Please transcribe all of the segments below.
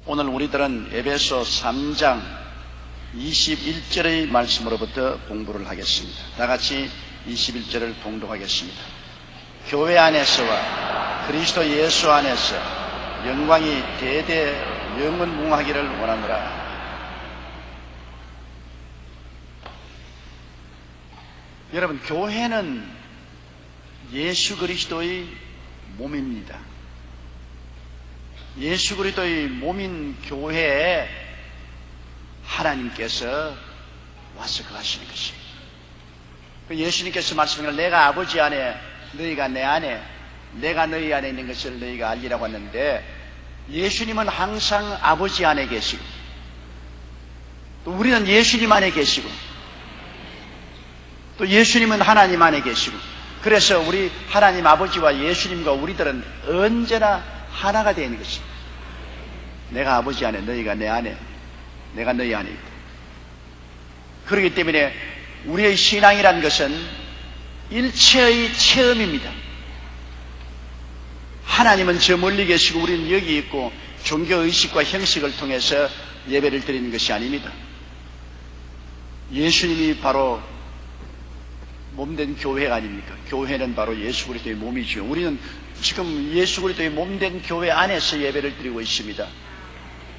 오늘 우리들은 에베소 3장 21절의 말씀으로부터 공부를 하겠습니다. 다같이 21절을 봉독하겠습니다. 교회 안에서와 그리스도 예수 안에서 영광이 대대 영원무궁하기를 원하노라. 여러분, 교회는 예수 그리스도의 몸입니다. 예수 그리스도의 몸인 교회에 하나님께서 와서 거하시는 것입니다. 예수님께서 말씀하시길 내가 아버지 안에 너희가 내 안에 내가 너희 안에 있는 것을 너희가 알리라고 했는데, 예수님은 항상 아버지 안에 계시고 또 우리는 예수님 안에 계시고 또 예수님은 하나님 안에 계시고, 그래서 우리 하나님 아버지와 예수님과 우리들은 언제나 하나가 되어 있는 것입니다. 내가 아버지 안에 너희가 내 안에 내가 너희 안에 있다. 그렇기 때문에 우리의 신앙이란 것은 일체의 체험입니다. 하나님은 저 멀리 계시고 우리는 여기 있고 종교의식과 형식을 통해서 예배를 드리는 것이 아닙니다. 예수님이 바로 몸된 교회가 아닙니까? 교회는 바로 예수 그리스도의 몸이죠. 우리는 지금 예수 그리스도의 몸된 교회 안에서 예배를 드리고 있습니다.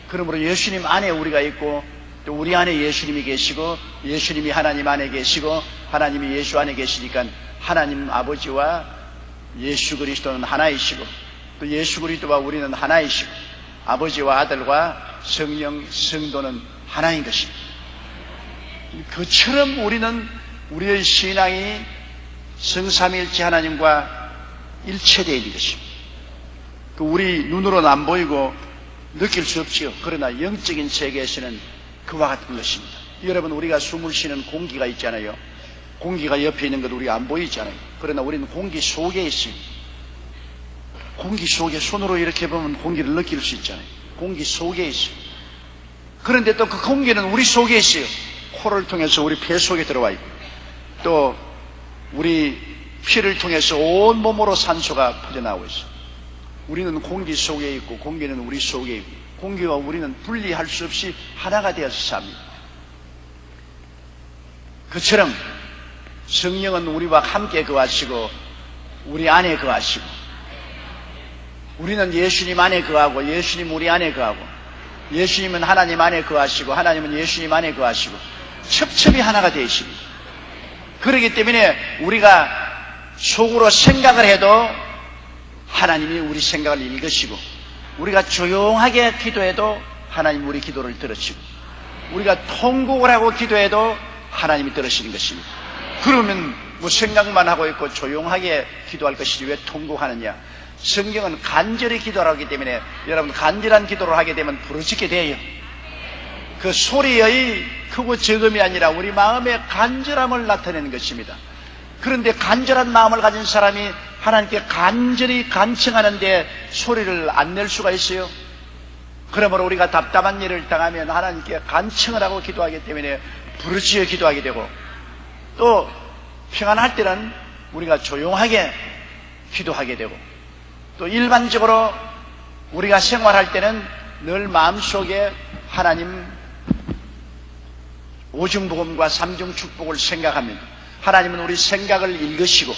그러므로 예수님 안에 우리가 있고 또 우리 안에 예수님이 계시고 예수님이 하나님 안에 계시고 하나님이 예수 안에 계시니까 하나님 아버지와 예수 그리스도는 하나이시고 또 예수 그리스도와 우리는 하나이시고 아버지와 아들과 성령 성도는 하나인 것입니다. 그처럼 우리는 우리의 신앙이 성삼위일체 하나님과 일체되어 있는 것입니다. 우리 눈으로는 안 보이고 느낄 수 없지요. 그러나 영적인 세계에서는 그와 같은 것입니다. 여러분, 우리가 숨을 쉬는 공기가 있잖아요. 공기가 옆에 있는 것 우리가 안 보이잖아요. 그러나 우리는 공기 속에 있어요. 공기 속에 손으로 이렇게 보면 공기를 느낄 수 있잖아요. 공기 속에 있어요. 그런데 또 그 공기는 우리 속에 있어요. 코를 통해서 우리 폐 속에 들어와 있고 또 우리 피를 통해서 온 몸으로 산소가 퍼져나오고 있어요. 우리는 공기 속에 있고 공기는 우리 속에 있고 공기와 우리는 분리할 수 없이 하나가 되어서 삽니다. 그처럼 성령은 우리와 함께 거하시고 우리 안에 거하시고 우리는 예수님 안에 거하고 예수님 우리 안에 거하고 예수님은 하나님 안에 거하시고 하나님은 예수님 안에 거하시고 첩첩이 하나가 되십니다. 그렇기 때문에 우리가 속으로 생각을 해도 하나님이 우리 생각을 읽으시고 우리가 조용하게 기도해도 하나님이 우리 기도를 들으시고 우리가 통곡을 하고 기도해도 하나님이 들으시는 것입니다. 그러면 뭐 생각만 하고 있고 조용하게 기도할 것이지 왜 통곡하느냐? 성경은 간절히 기도를 하기 때문에 여러분, 간절한 기도를 하게 되면 부르짖게 돼요. 그 소리의 크고 적음이 아니라 우리 마음의 간절함을 나타내는 것입니다. 그런데 간절한 마음을 가진 사람이 하나님께 간절히 간청하는데 소리를 안 낼 수가 있어요. 그러므로 우리가 답답한 일을 당하면 하나님께 간청을 하고 기도하기 때문에 부르짖어 기도하게 되고 또 평안할 때는 우리가 조용하게 기도하게 되고 또 일반적으로 우리가 생활할 때는 늘 마음속에 하나님 오중복음과 삼중축복을 생각합니다. 하나님은 우리 생각을 읽으시고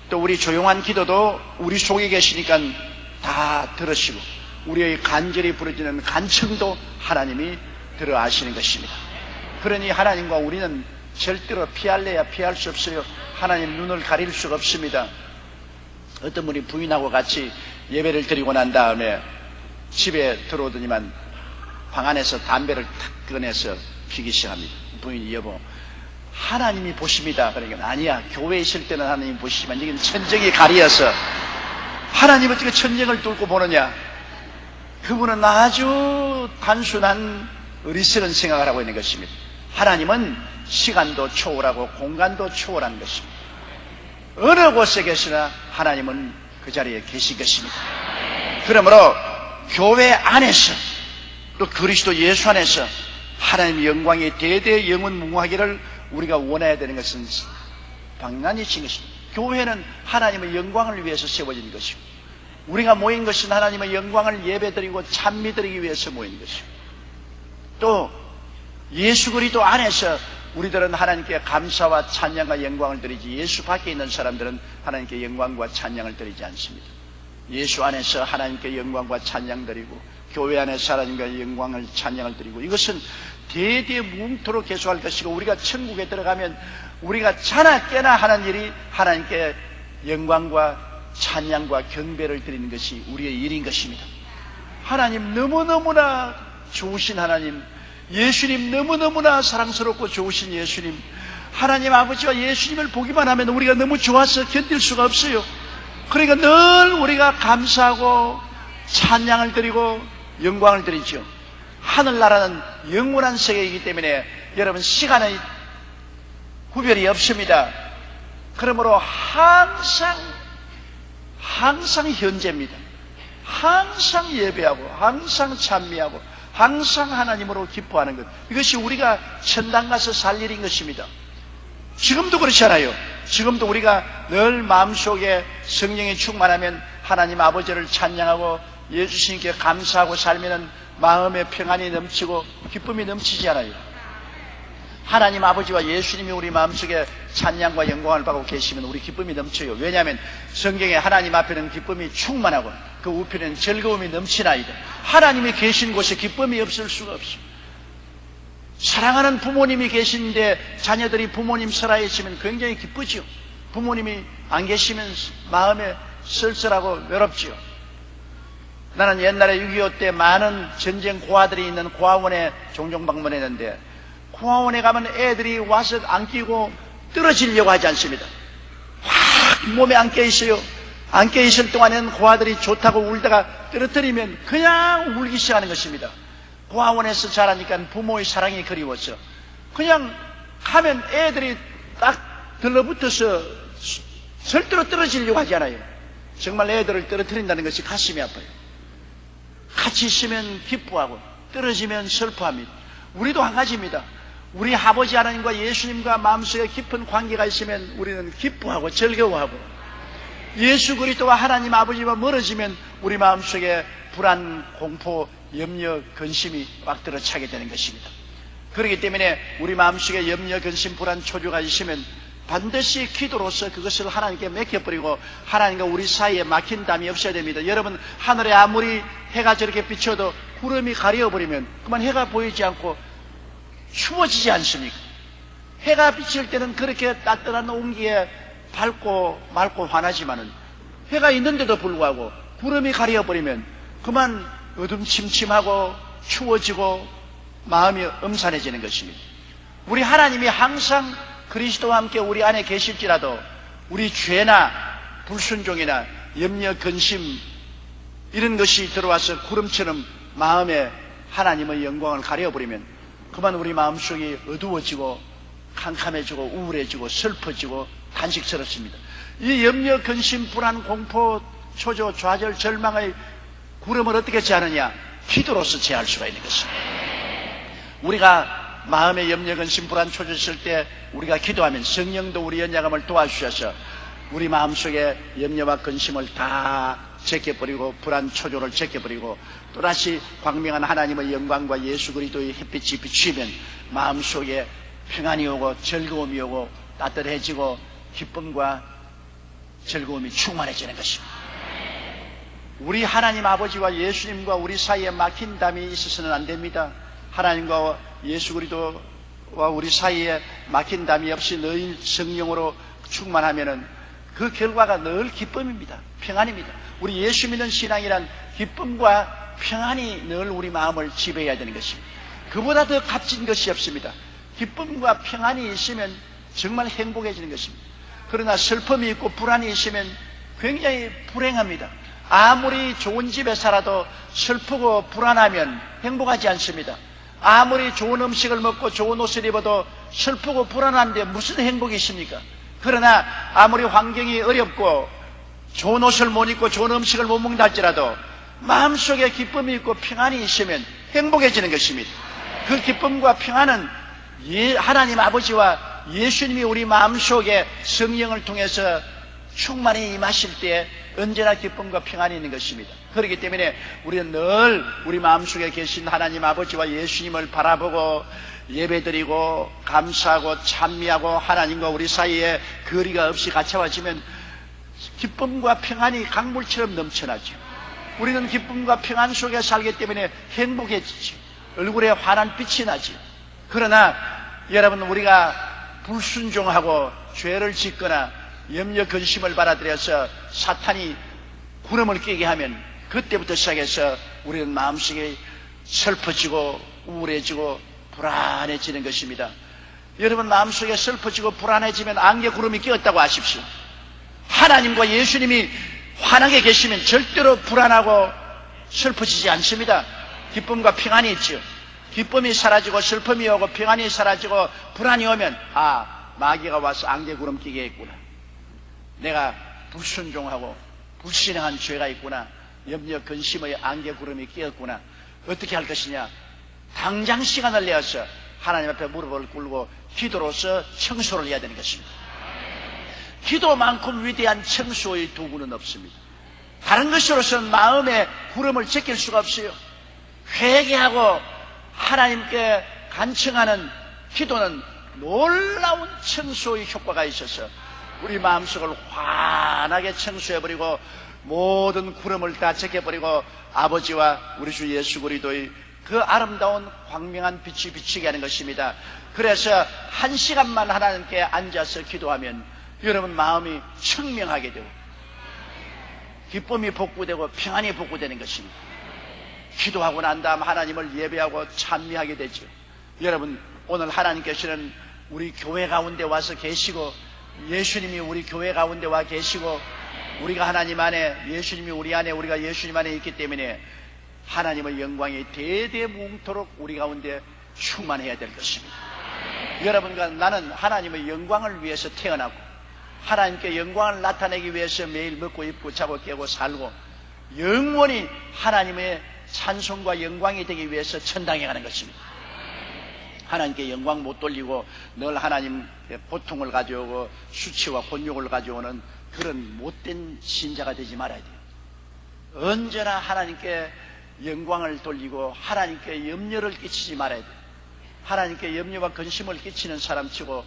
또 우리 조용한 기도도 우리 속에 계시니까 다 들으시고 우리의 간절히 부르짖는 간청도 하나님이 들어 아시는 것입니다. 그러니 하나님과 우리는 절대로 피할래야 피할 수 없어요. 하나님 눈을 가릴 수가 없습니다. 어떤 분이 부인하고 같이 예배를 드리고 난 다음에 집에 들어오더니만 방 안에서 담배를 탁 꺼내서 피기 시작합니다. 부인이 여보 하나님이 보십니다. 그러니까 아니야, 교회에 있을 때는 하나님이 보시지만 여기는 천정이 가리어서 하나님 어떻게 천정을 뚫고 보느냐? 그분은 아주 단순한 어리석은 생각을 하고 있는 것입니다. 하나님은 시간도 초월하고 공간도 초월한 것입니다. 어느 곳에 계시나 하나님은 그 자리에 계신 것입니다. 그러므로 교회 안에서 또 그리스도 예수 안에서 하나님의 영광이 대대 영원무궁하기를 우리가 원해야 되는 것은 당연한 이치인 것입니다. 교회는 하나님의 영광을 위해서 세워진 것이고 우리가 모인 것은 하나님의 영광을 예배드리고 찬미드리기 위해서 모인 것이고, 또 예수 그리스도 안에서 우리들은 하나님께 감사와 찬양과 영광을 드리지, 예수 밖에 있는 사람들은 하나님께 영광과 찬양을 드리지 않습니다. 예수 안에서 하나님께 영광과 찬양 드리고, 교회 안에서 하나님께 영광을 찬양을 드리고, 이것은 대대무궁토록 계속할 것이고, 우리가 천국에 들어가면 우리가 자나 깨나 하는 일이 하나님께 영광과 찬양과 경배를 드리는 것이 우리의 일인 것입니다. 하나님 너무너무나 좋으신 하나님, 예수님 너무너무나 사랑스럽고 좋으신 예수님, 하나님 아버지와 예수님을 보기만 하면 우리가 너무 좋아서 견딜 수가 없어요. 그러니까 늘 우리가 감사하고 찬양을 드리고 영광을 드리죠. 하늘나라는 영원한 세계이기 때문에 여러분, 시간의 구별이 없습니다. 그러므로 항상 현재입니다. 항상 예배하고 항상 찬미하고 항상 하나님으로 기뻐하는 것, 이것이 우리가 천당 가서 살 일인 것입니다. 지금도 그렇잖아요. 지금도 우리가 늘 마음속에 성령이 충만하면 하나님 아버지를 찬양하고 예수님께 감사하고 살면 마음에 평안이 넘치고 기쁨이 넘치지 않아요. 하나님 아버지와 예수님이 우리 마음속에 찬양과 영광을 받고 계시면 우리 기쁨이 넘쳐요. 왜냐하면 성경에 하나님 앞에는 기쁨이 충만하고 그 우편에는 즐거움이 넘치나이다. 하나님이 계신 곳에 기쁨이 없을 수가 없어요. 사랑하는 부모님이 계시는데 자녀들이 부모님 설화에 있으면 굉장히 기쁘죠. 부모님이 안 계시면 마음에 쓸쓸하고 외롭죠. 나는 옛날에 6.25 때 많은 전쟁 고아들이 있는 고아원에 종종 방문했는데, 고아원에 가면 애들이 와서 안기고 떨어지려고 하지 않습니다. 확 몸에 안겨 있어요. 안겨 있을 동안에는 고아들이 좋다고 울다가 떨어뜨리면 그냥 울기 시작하는 것입니다. 고아원에서 자라니까 부모의 사랑이 그리워서 그냥 가면 애들이 딱 들러붙어서 절대로 떨어지려고 하지 않아요. 정말 애들을 떨어뜨린다는 것이 가슴이 아파요. 같이 있으면 기뻐하고 떨어지면 슬퍼합니다. 우리도 한 가지입니다. 우리 아버지 하나님과 예수님과 마음속에 깊은 관계가 있으면 우리는 기뻐하고 즐거워하고, 예수 그리스도와 하나님 아버지와 멀어지면 우리 마음속에 불안, 공포, 염려, 근심이 꽉 들어차게 되는 것입니다. 그렇기 때문에 우리 마음속에 염려, 근심, 불안, 초조가 있으면 반드시 기도로서 그것을 하나님께 맡겨버리고 하나님과 우리 사이에 막힌 담이 없어야 됩니다. 여러분, 하늘에 아무리 해가 저렇게 비쳐도 구름이 가려버리면 그만 해가 보이지 않고 추워지지 않습니까? 해가 비칠 때는 그렇게 따뜻한 온기에 밝고 맑고 환하지만은 해가 있는데도 불구하고 구름이 가려버리면 그만 어둠침침하고 추워지고 마음이 음산해지는 것입니다. 우리 하나님이 항상 그리스도와 함께 우리 안에 계실지라도 우리 죄나 불순종이나 염려, 근심 이런 것이 들어와서 구름처럼 마음에 하나님의 영광을 가려버리면 그만 우리 마음속이 어두워지고 캄캄해지고 우울해지고 슬퍼지고 탄식스럽습니다. 이 염려, 근심, 불안, 공포, 초조, 좌절, 절망의 구름을 어떻게 제하느냐? 기도로서 제할 수가 있는 것입니다. 우리가 마음에 염려, 근심, 불안, 초조 있을 때 우리가 기도하면 성령도 우리 연약함을 도와주셔서 우리 마음속에 염려와 근심을 다 제껴버리고 불안, 초조를 제껴버리고 또다시 광명한 하나님의 영광과 예수 그리스도의 햇빛이 비추면 마음속에 평안이 오고 즐거움이 오고 따뜻해지고 기쁨과 즐거움이 충만해지는 것입니다. 우리 하나님 아버지와 예수님과 우리 사이에 막힌 담이 있어서는 안 됩니다. 하나님과 예수 그리스도와 우리 사이에 막힌 담이 없이 늘 성령으로 충만하면은 그 결과가 늘 기쁨입니다. 평안입니다. 우리 예수 믿는 신앙이란 기쁨과 평안이 늘 우리 마음을 지배해야 되는 것입니다. 그보다 더 값진 것이 없습니다. 기쁨과 평안이 있으면 정말 행복해지는 것입니다. 그러나 슬픔이 있고 불안이 있으면 굉장히 불행합니다. 아무리 좋은 집에 살아도 슬프고 불안하면 행복하지 않습니다. 아무리 좋은 음식을 먹고 좋은 옷을 입어도 슬프고 불안한데 무슨 행복이 있습니까? 그러나 아무리 환경이 어렵고 좋은 옷을 못 입고 좋은 음식을 못 먹는다 할지라도 마음속에 기쁨이 있고 평안이 있으면 행복해지는 것입니다. 그 기쁨과 평안은 하나님 아버지와 예수님이 우리 마음속에 성령을 통해서 충만히 임하실 때 언제나 기쁨과 평안이 있는 것입니다. 그렇기 때문에 우리는 늘 우리 마음속에 계신 하나님 아버지와 예수님을 바라보고 예배드리고 감사하고 찬미하고 하나님과 우리 사이에 거리가 없이 갇혀와지면 기쁨과 평안이 강물처럼 넘쳐나죠. 우리는 기쁨과 평안 속에 살기 때문에 행복해지죠. 얼굴에 환한 빛이 나죠. 그러나 여러분, 우리가 불순종하고 죄를 짓거나 염려 근심을 받아들여서 사탄이 구름을 끼게 하면 그때부터 시작해서 우리는 마음속에 슬퍼지고 우울해지고 불안해지는 것입니다. 여러분, 마음속에 슬퍼지고 불안해지면 안개 구름이 끼었다고 아십시오. 하나님과 예수님이 환하게 계시면 절대로 불안하고 슬퍼지지 않습니다. 기쁨과 평안이 있죠. 기쁨이 사라지고 슬픔이 오고 평안이 사라지고 불안이 오면 마귀가 와서 안개 구름 끼게 했구나. 내가 불순종하고 불신앙한 죄가 있구나. 염려 근심의 안개 구름이 끼었구나. 어떻게 할 것이냐? 당장 시간을 내어서 하나님 앞에 무릎을 꿇고 기도로서 청소를 해야 되는 것입니다. 기도만큼 위대한 청소의 도구는 없습니다. 다른 것으로서는 마음의 구름을 제낄 수가 없어요. 회개하고 하나님께 간청하는 기도는 놀라운 청소의 효과가 있어서 우리 마음속을 환하게 청소해버리고 모든 구름을 다 제껴버리고 아버지와 우리 주 예수 그리스도의 그 아름다운 광명한 빛이 비치게 하는 것입니다. 그래서 1시간만 하나님께 앉아서 기도하면 여러분 마음이 청명하게 되고 기쁨이 복구되고 평안이 복구되는 것입니다. 기도하고 난 다음 하나님을 예배하고 찬미하게 되죠. 여러분, 오늘 하나님께서는 우리 교회 가운데 와서 계시고 예수님이 우리 교회 가운데 와 계시고 우리가 하나님 안에, 예수님이 우리 안에, 우리가 예수님 안에 있기 때문에 하나님의 영광이 대대무궁토록 우리 가운데 충만해야 될 것입니다. 여러분과 나는 하나님의 영광을 위해서 태어나고 하나님께 영광을 나타내기 위해서 매일 먹고 입고 자고 깨고 살고 영원히 하나님의 찬송과 영광이 되기 위해서 천당에 가는 것입니다. 하나님께 영광 못 돌리고 늘 하나님의 고통을 가져오고 수치와 곤욕을 가져오는 그런 못된 신자가 되지 말아야 돼요. 언제나 하나님께 영광을 돌리고 하나님께 염려를 끼치지 말아야 돼요. 하나님께 염려와 근심을 끼치는 사람치고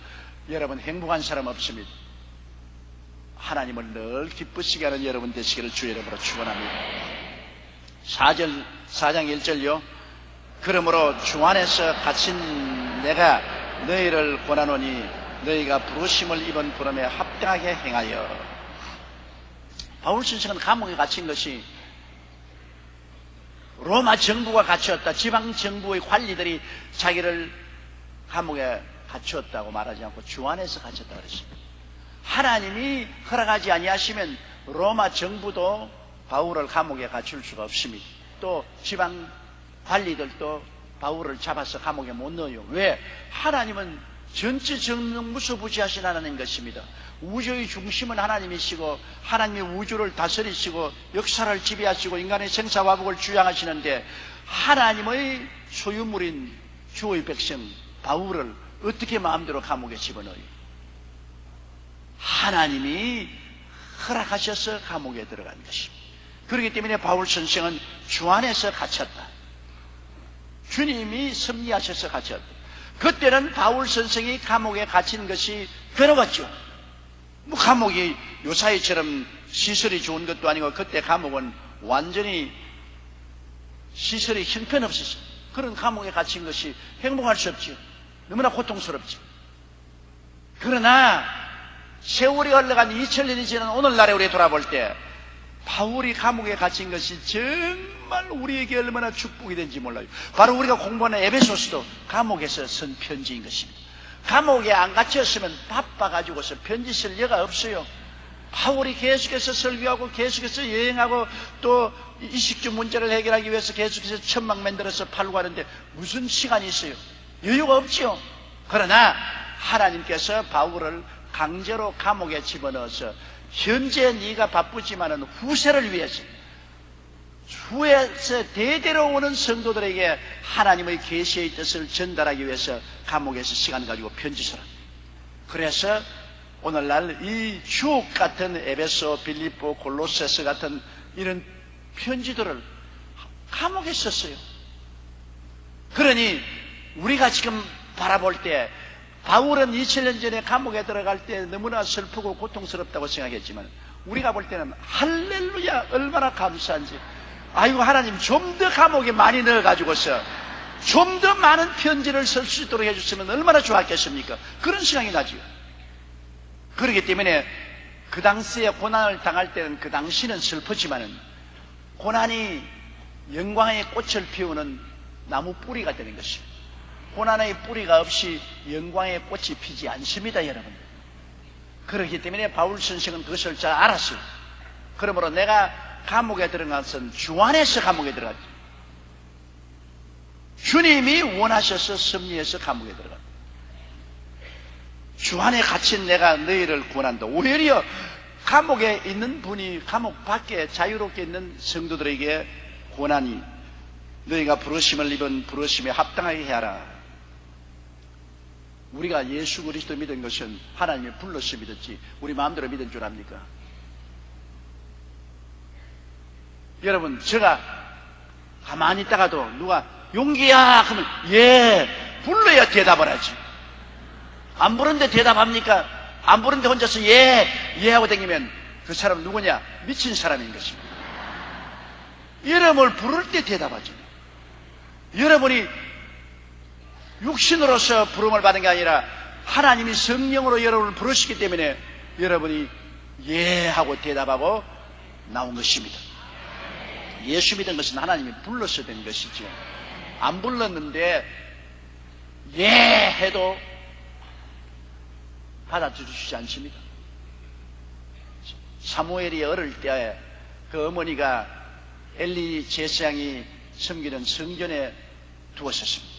여러분 행복한 사람 없습니다. 하나님을 늘 기쁘시게 하는 여러분 되시기를 주의 이름으로 축원합니다. 4장 1절요. 그러므로 주 안에서 갇힌 내가 너희를 권하노니 너희가 부르심을 입은 부름에 합당하게 행하여. 바울 선생은 감옥에 갇힌 것이 로마 정부가 갇혔다. 지방 정부의 관리들이 자기를 감옥에 갇혔다고 말하지 않고 주 안에서 갇혔다 그랬습니다. 하나님이 허락하지 아니하시면 로마 정부도 바울을 감옥에 갇힐 수가 없습니다. 또 지방 관리들도 바울을 잡아서 감옥에 못 넣어요. 왜? 하나님은 전체 정령 무소부지하신 하나님 것입니다. 우주의 중심은 하나님이시고 하나님이 우주를 다스리시고 역사를 지배하시고 인간의 생사화복을 주양하시는데 하나님의 소유물인 주의 백성 바울을 어떻게 마음대로 감옥에 집어넣어요? 하나님이 허락하셔서 감옥에 들어간 것입니다. 그렇기 때문에 바울 선생은 주 안에서 갇혔다. 주님이 섭리하셔서 갇혔다. 그때는 바울 선생이 감옥에 갇힌 것이 괴로웠죠. 감옥이 요사이처럼 시설이 좋은 것도 아니고 그때 감옥은 완전히 시설이 형편없었어요. 그런 감옥에 갇힌 것이 행복할 수 없죠. 너무나 고통스럽죠. 그러나 세월이 흘러간 2000년이 지난 오늘날에 우리 돌아볼 때 바울이 감옥에 갇힌 것이 정말 우리에게 얼마나 축복이 된지 몰라요. 바로 우리가 공부하는 에베소서도 감옥에서 쓴 편지인 것입니다. 감옥에 안 갇혔으면 바빠가지고서 편지 쓸 여가 없어요. 바울이 계속해서 설교하고 계속해서 여행하고 또 이식주 문제를 해결하기 위해서 계속해서 천막 만들어서 팔고 하는데 무슨 시간이 있어요? 여유가 없죠. 그러나 하나님께서 바울을 강제로 감옥에 집어넣어서 현재 네가 바쁘지만은 후세를 위해서 후에서 대대로 오는 성도들에게 하나님의 계시의 뜻을 전달하기 위해서 감옥에서 시간 가지고 편지 써라. 그래서 오늘날 이 주옥 같은 에베소, 빌립보, 골로새서 같은 이런 편지들을 감옥에 썼어요. 그러니 우리가 지금 바라볼 때 바울은 2000년 전에 감옥에 들어갈 때 너무나 슬프고 고통스럽다고 생각했지만 우리가 볼 때는 할렐루야 얼마나 감사한지, 아이고 하나님 좀 더 감옥에 많이 넣어가지고서 좀 더 많은 편지를 쓸 수 있도록 해줬으면 얼마나 좋았겠습니까? 그런 생각이 나죠. 그렇기 때문에 그 당시에 고난을 당할 때는 그 당시는 슬프지만은 고난이 영광의 꽃을 피우는 나무 뿌리가 되는 것입니다. 고난의 뿌리가 없이 영광의 꽃이 피지 않습니다, 여러분. 그렇기 때문에 바울 선생은 그것을 잘 알았어요. 그러므로 내가 감옥에 들어간 것은 주 안에서 감옥에 들어갔죠. 주님이 원하셔서 섭리해서 감옥에 들어갔다. 주 안에 갇힌 내가 너희를 구원한다. 오히려 감옥에 있는 분이 감옥 밖에 자유롭게 있는 성도들에게 고난이, 너희가 부르심을 입은 부르심에 합당하게 하라. 우리가 예수 그리스도 믿은 것은 하나님이 불러서 믿었지 우리 마음대로 믿은 줄 압니까? 여러분, 제가 가만히 있다가도 누가 용기야 하면 예, 불러야 대답을 하지. 안 부른데 대답합니까? 안 부른데 혼자서 예, 예 하고 다니면 그 사람은 누구냐? 미친 사람인 것입니다. 여러분을 부를 때 대답하죠. 여러분이 육신으로서 부름을 받은 게 아니라 하나님이 성령으로 여러분을 부르시기 때문에 여러분이 예 하고 대답하고 나온 것입니다. 예수 믿은 것은 하나님이 불러서 된 것이죠. 안 불렀는데 예 해도 받아주시지 않습니다. 사무엘이 어릴 때 그 어머니가 엘리 제사장이 섬기는 성전에 두었었습니다.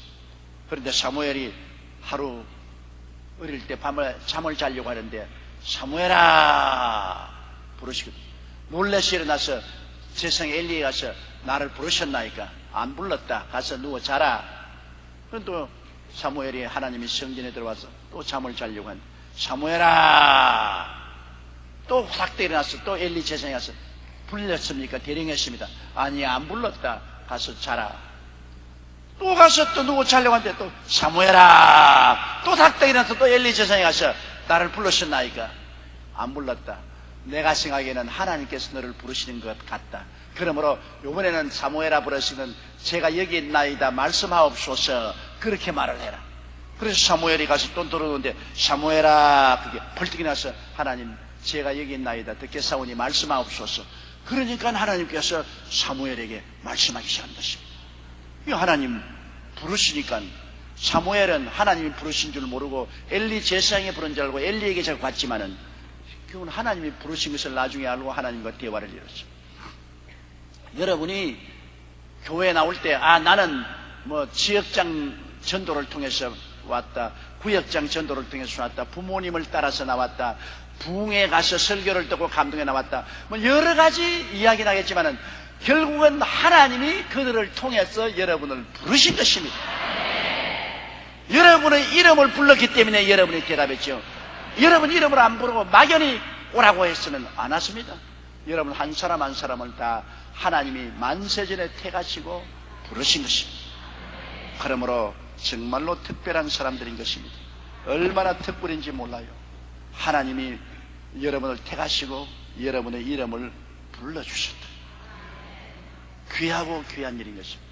그런데 사무엘이 하루 어릴 때 밤을 잠을 자려고 하는데 사무엘아 부르시거든요. 놀라서 일어나서 제사장 엘리에 가서 나를 부르셨나이까? 안 불렀다. 가서 누워 자라. 그럼 또 사무엘이 하나님이 성전에 들어와서 또 잠을 자려고 하는데 사무엘아 또 후닥 일어나서 또 엘리 제사장에 가서 불렸습니까? 대령했습니다. 아니 안 불렀다. 가서 자라. 또 가서 또 누구 자려고 하는데 또 사무엘아 또 닥터 일어나서 또 엘리 제사장에 가서 나를 불렀었나이까? 안 불렀다. 내가 생각에는 하나님께서 너를 부르시는 것 같다. 그러므로 이번에는 사무엘아 부르시는 제가 여기 있나이다 말씀하옵소서 그렇게 말을 해라. 그래서 사무엘이 가서 또 들어오는데 사무엘아 그게 벌떡 일어나서 하나님 제가 여기 있나이다 듣겠사오니 말씀하옵소서. 그러니까 하나님께서 사무엘에게 말씀하기 시작한 것입니다. 이 하나님 부르시니까 사무엘은 하나님이 부르신 줄 모르고 엘리 제사장이 부른 줄 알고 엘리에게 자꾸 갔지만은 그건 하나님이 부르신 것을 나중에 알고 하나님과 대화를 이뤘죠. 여러분이 교회에 나올 때 나는 뭐 지역장 전도를 통해서 왔다, 구역장 전도를 통해서 왔다, 부모님을 따라서 나왔다, 부흥에 가서 설교를 듣고 감동에 나왔다, 뭐 여러 가지 이야기 나겠지만은 결국은 하나님이 그들을 통해서 여러분을 부르신 것입니다. 여러분의 이름을 불렀기 때문에 여러분이 대답했죠. 여러분 이름을 안 부르고 막연히 오라고 했으면 안 왔습니다. 여러분 한 사람 한 사람을 다 하나님이 만세전에 택하시고 부르신 것입니다. 그러므로 정말로 특별한 사람들인 것입니다. 얼마나 특별인지 몰라요. 하나님이 여러분을 택하시고 여러분의 이름을 불러주셨다. 귀하고 귀한 일인 것입니다.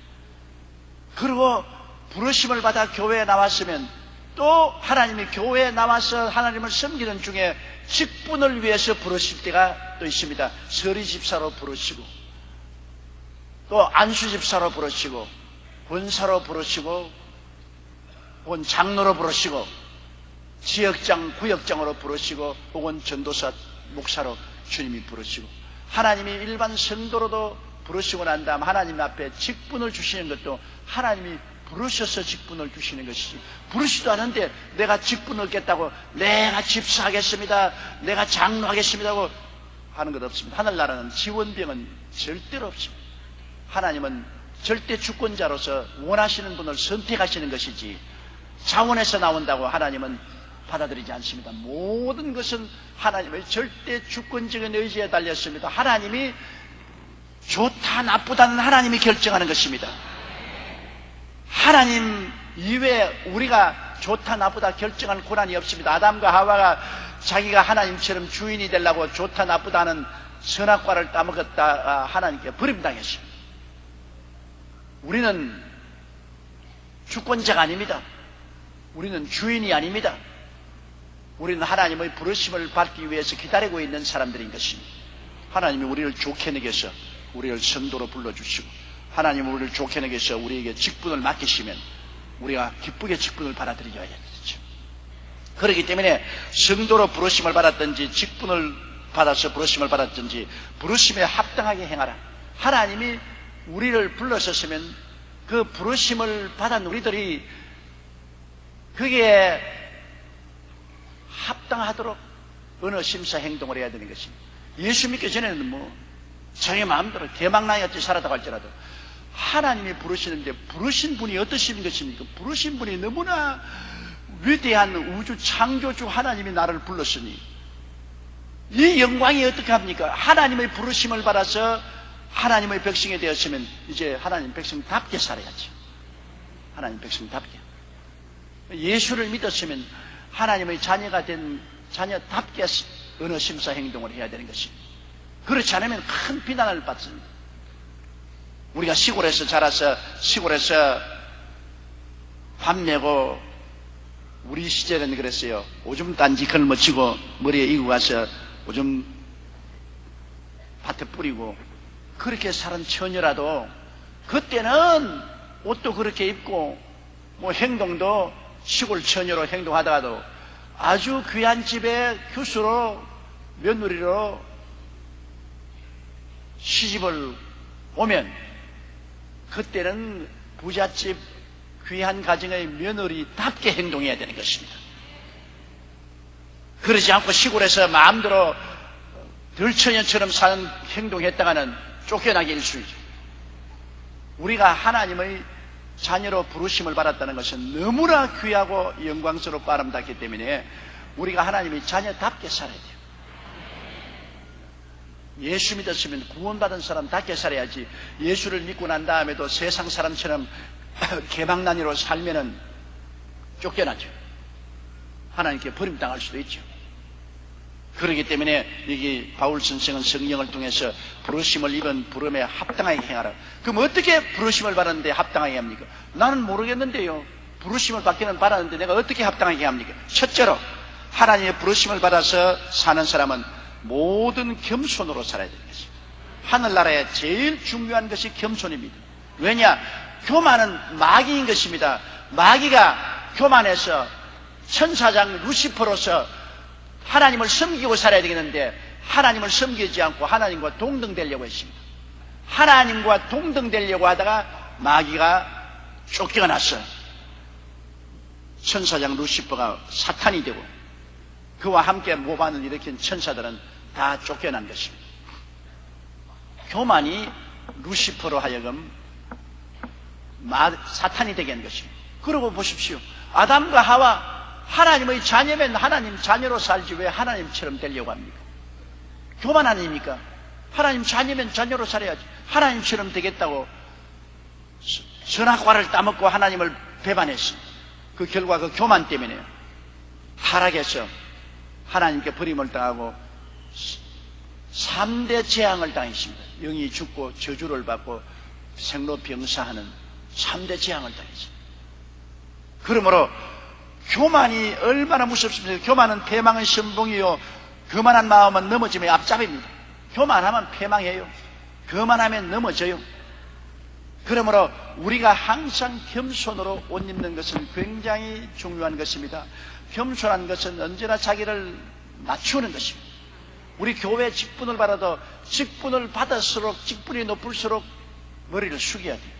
그리고 부르심을 받아 교회에 나왔으면 또 하나님이 교회에 나와서 하나님을 섬기는 중에 직분을 위해서 부르실 때가 또 있습니다. 서리 집사로 부르시고 또 안수 집사로 부르시고 권사로 부르시고 혹은 장로로 부르시고 지역장 구역장으로 부르시고 혹은 전도사 목사로 주님이 부르시고 하나님이 일반 성도로도 부르시고 난 다음 하나님 앞에 직분을 주시는 것도 하나님이 부르셔서 직분을 주시는 것이지 부르시도 않은데 내가 직분 얻겠다고 내가 집사하겠습니다 내가 장로하겠습니다 하고 하는 것 없습니다. 하늘나라는 지원병은 절대로 없습니다. 하나님은 절대 주권자로서 원하시는 분을 선택하시는 것이지 자원에서 나온다고 하나님은 받아들이지 않습니다. 모든 것은 하나님의 절대 주권적인 의지에 달렸습니다. 하나님이 좋다 나쁘다는 하나님이 결정하는 것입니다. 하나님 이외에 우리가 좋다 나쁘다 결정할 권한이 없습니다. 아담과 하와가 자기가 하나님처럼 주인이 되려고 좋다 나쁘다는 선악과를 따먹었다 하나님께 버림당했습니다. 우리는 주권자가 아닙니다. 우리는 주인이 아닙니다. 우리는 하나님의 부르심을 받기 위해서 기다리고 있는 사람들인 것입니다. 하나님이 우리를 좋게 내게서 우리를 성도로 불러주시고, 하나님이 우리를 좋게 내게서 우리에게 직분을 맡기시면 우리가 기쁘게 직분을 받아들여야 되죠. 그렇기 때문에 성도로 부르심을 받았든지 직분을 받아서 부르심을 받았든지 부르심에 합당하게 행하라. 하나님이 우리를 불러셨으면 그 부르심을 받은 우리들이 그게 합당하도록 어느 심사 행동을 해야 되는 것입니다. 예수 믿기 전에는 자기 마음대로 개망나이같이 살았다고 할지라도 하나님이 부르시는데 부르신 분이 어떠신 것입니까? 부르신 분이 너무나 위대한 우주 창조주 하나님이 나를 불렀으니 이 영광이 어떻게 합니까? 하나님의 부르심을 받아서 하나님의 백성이 되었으면 이제 하나님 백성답게 살아야지. 하나님 백성답게. 예수를 믿었으면 하나님의 자녀가 된 자녀답게 어느 심사 행동을 해야 되는 것입니다. 그렇지 않으면 큰 비난을 받습니다. 우리가 시골에서 자라서 시골에서 밥 내고 우리 시절에는 그랬어요. 오줌 단지 걸머치고 머리에 이고 가서 오줌 밭에 뿌리고 그렇게 사는 처녀라도 그때는 옷도 그렇게 입고 행동도 시골 처녀로 행동하다가도 아주 귀한 집에 교수로 며느리로 시집을 오면 그때는 부잣집 귀한 가정의 며느리답게 행동해야 되는 것입니다. 그러지 않고 시골에서 마음대로 들처녀처럼 사는 행동했다가는 쫓겨나기 일쑤이죠. 우리가 하나님의 자녀로 부르심을 받았다는 것은 너무나 귀하고 영광스럽고 아름답기 때문에 우리가 하나님의 자녀답게 살아야 돼요. 예수 믿었으면 구원받은 사람답게 살아야지, 예수를 믿고 난 다음에도 세상 사람처럼 개방난이로 살면은 쫓겨나죠. 하나님께 버림당할 수도 있죠. 그렇기 때문에 여기 바울 선생은 성령을 통해서 부르심을 입은 부름에 합당하게 행하라. 그럼 어떻게 부르심을 받았는데 합당하게 합니까? 나는 모르겠는데요. 부르심을 받기는 받았는데 내가 어떻게 합당하게 합니까? 첫째로 하나님의 부르심을 받아서 사는 사람은 모든 겸손으로 살아야 되는 것입니다. 하늘나라에 제일 중요한 것이 겸손입니다. 왜냐? 교만은 마귀인 것입니다. 마귀가 교만해서 천사장 루시퍼로서 하나님을 섬기고 살아야 되겠는데 하나님을 섬기지 않고 하나님과 동등되려고 했습니다. 하나님과 동등되려고 하다가 마귀가 쫓겨났어. 천사장 루시퍼가 사탄이 되고 그와 함께 모반을 일으킨 천사들은 다 쫓겨난 것입니다. 교만이 루시퍼로 하여금 사탄이 되게 한 것입니다. 그러고 보십시오. 아담과 하와 하나님의 자녀면 하나님 자녀로 살지 왜 하나님처럼 되려고 합니까? 교만 아닙니까? 하나님 자녀면 자녀로 살아야지. 하나님처럼 되겠다고 선악과를 따먹고 하나님을 배반했습니다. 그 결과 그 교만 때문에 타락해서 하나님께 버림을 당하고 3대 재앙을 당했습니다. 영이 죽고 저주를 받고 생로병사하는 3대 재앙을 당했습니다. 그러므로 교만이 얼마나 무섭습니까? 교만은 패망의 선봉이요 교만한 마음은 넘어짐의 앞잡입니다. 교만하면 패망해요. 교만하면 넘어져요. 그러므로 우리가 항상 겸손으로 옷 입는 것은 굉장히 중요한 것입니다. 겸손한 것은 언제나 자기를 낮추는 것입니다. 우리 교회 직분을 받아도 직분을 받을수록 직분이 높을수록 머리를 숙여야 돼요.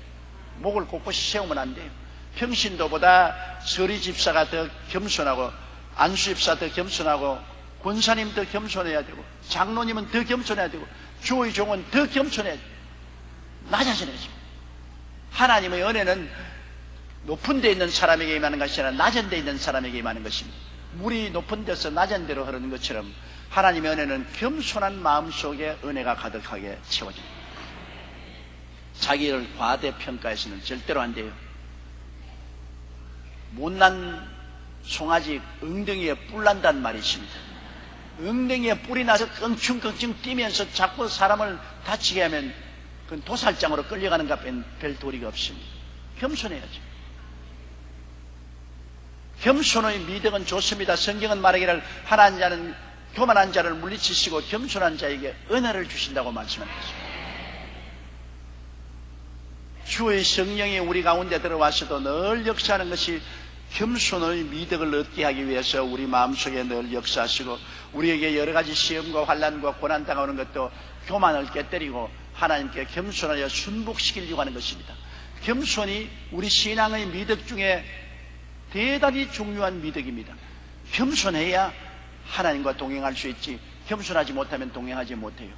목을 곳곳이 세우면 안 돼요. 평신도보다 서리 집사가 더 겸손하고 안수 집사 더 겸손하고 권사님 더 겸손해야 되고 장로님은 더 겸손해야 되고 주의 종은 더 겸손해야 돼요. 낮아지는 것입니다. 하나님의 은혜는 높은 데 있는 사람에게 임하는 것이 아니라 낮은 데 있는 사람에게 임하는 것입니다. 물이 높은 데서 낮은 데로 흐르는 것처럼 하나님의 은혜는 겸손한 마음 속에 은혜가 가득하게 채워집니다. 자기를 과대평가해서는 절대로 안 돼요. 못난 송아지 엉덩이에 뿔 난다는 말이 있습니다. 엉덩이에 뿔이 나서 껑충껑충 뛰면서 자꾸 사람을 다치게 하면 그건 도살장으로 끌려가는 것뿐 별 도리가 없습니다. 겸손해야죠. 겸손의 미덕은 좋습니다. 성경은 말하기를 하나님 자는 교만한 자를 물리치시고 겸손한 자에게 은혜를 주신다고 말씀합니다. 주의 성령이 우리 가운데 들어와서도 늘 역사하는 것이 겸손의 미덕을 얻게 하기 위해서 우리 마음속에 늘 역사하시고, 우리에게 여러 가지 시험과 환난과 고난 당하는 것도 교만을 깨뜨리고 하나님께 겸손하여 순복시키려고 하는 것입니다. 겸손이 우리 신앙의 미덕 중에 대단히 중요한 미덕입니다. 겸손해야 하나님과 동행할 수 있지, 겸손하지 못하면 동행하지 못해요.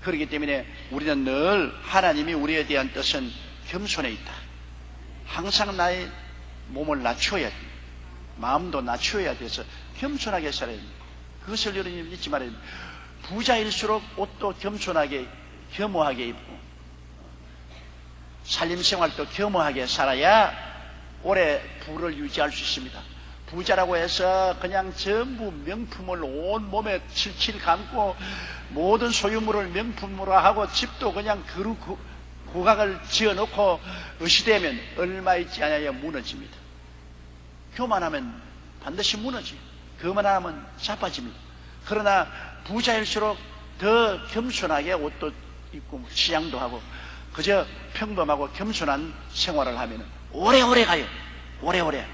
그렇기 때문에 우리는 늘 하나님이 우리에 대한 뜻은 겸손해 있다. 항상 나의 몸을 낮춰야 돼. 마음도 낮춰야 돼서 겸손하게 살아야 됩니다. 그것을 여러분이 잊지 말아야 됩니다. 부자일수록 옷도 겸손하게 겸허하게 입고 살림생활도 겸허하게 살아야 오래 부를 유지할 수 있습니다. 부자라고 해서 그냥 전부 명품을 온 몸에 칠칠 감고 모든 소유물을 명품으로 하고 집도 그냥 고각을 지어놓고 의시되면 얼마 있지 않아야 무너집니다. 교만하면 반드시 무너져요. 거만하면 자빠집니다. 그러나 부자일수록 더 겸손하게 옷도 입고 시장도 하고 그저 평범하고 겸손한 생활을 하면 오래오래 가요. 오래오래.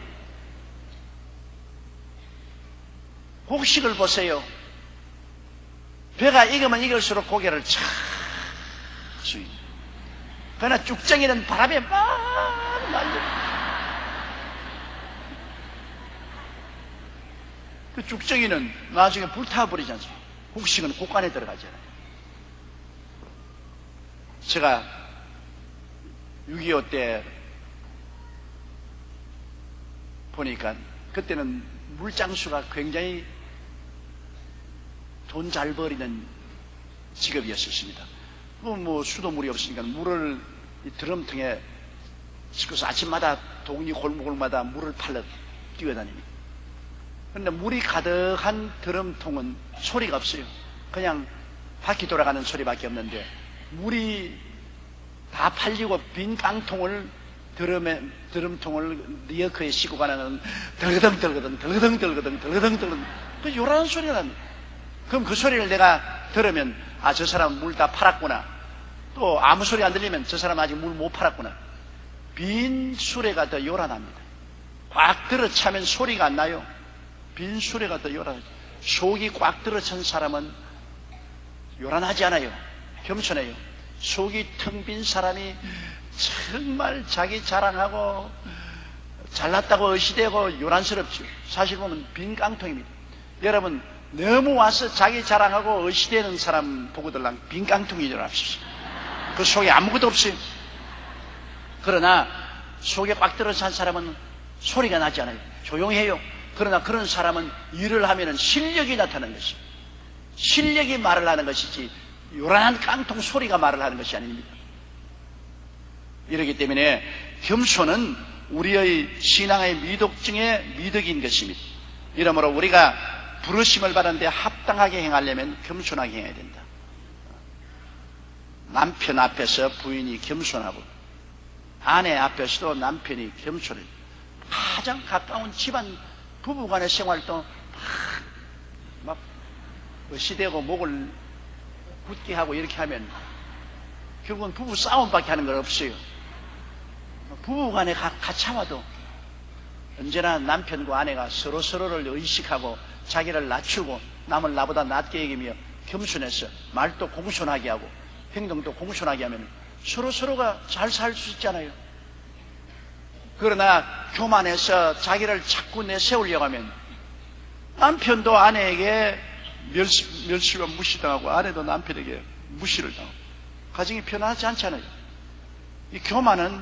곡식을 보세요. 배가 익으면 익을수록 고개를 착 숙이고, 그러나 쭉정이는 바람에 막 날려. 그 쭉정이는 나중에 불타버리지 않습니까? 곡식은 곡간에 들어가잖아요. 제가 6.25 때 보니까 그때는 물장수가 굉장히 돈 잘 버리는 직업이었습니다. 뭐 수도물이 없으니까 물을 이 드럼통에 싣고서 아침마다 동리 골목골마다 물을 팔러 뛰어다닙니다. 그런데 물이 가득한 드럼통은 소리가 없어요. 그냥 바퀴 돌아가는 소리밖에 없는데, 물이 다 팔리고 빈 깡통을 드럼통을 리어커에 싣고 가는 덜그덩 그 요란한 소리가 납니다. 그럼 그 소리를 내가 들으면 아, 저 사람 물 다 팔았구나. 또 아무 소리 안 들리면 저 사람 아직 물 못 팔았구나. 빈 수레가 더 요란합니다. 꽉 들어차면 소리가 안 나요. 빈 수레가 더 요란하죠. 속이 꽉 들어찬 사람은 요란하지 않아요. 겸손해요. 속이 텅 빈 사람이 정말 자기 자랑하고 잘났다고 의시되고 요란스럽죠. 사실 보면 빈 깡통입니다. 여러분, 너무 와서 자기 자랑하고 의시되는 사람 보고들랑 빈 깡통이 줄 압시다. 그 속에 아무것도 없어요. 그러나 속에 꽉 들어찬 사람은 소리가 나지 않아요. 조용해요. 그러나 그런 사람은 일을 하면 실력이 나타나는 것입니다. 실력이 말을 하는 것이지 요란한 깡통 소리가 말을 하는 것이 아닙니다. 이렇기 때문에 겸손은 우리의 신앙의 미덕 중에 미덕인 것입니다. 이러므로 우리가 부르심을 받았는데 합당하게 행하려면 겸손하게 행해야 된다. 남편 앞에서 부인이 겸손하고 아내 앞에서도 남편이 겸손해요. 가장 가까운 집안 부부간의 생활도 막 의시되고 목을 굳게 하고 이렇게 하면 결국은 부부 싸움밖에 하는 건 없어요. 부부간에 가차와도 언제나 남편과 아내가 서로서로를 의식하고 자기를 낮추고 남을 나보다 낮게 여기며 겸손해서 말도 공손하게 하고 행동도 공손하게 하면 서로서로가 잘 살 수 있잖아요. 그러나 교만해서 자기를 자꾸 내세우려고 하면 남편도 아내에게 멸시와 무시당하고 아내도 남편에게 무시를 당하고 가정이 편안하지 않잖아요. 이 교만은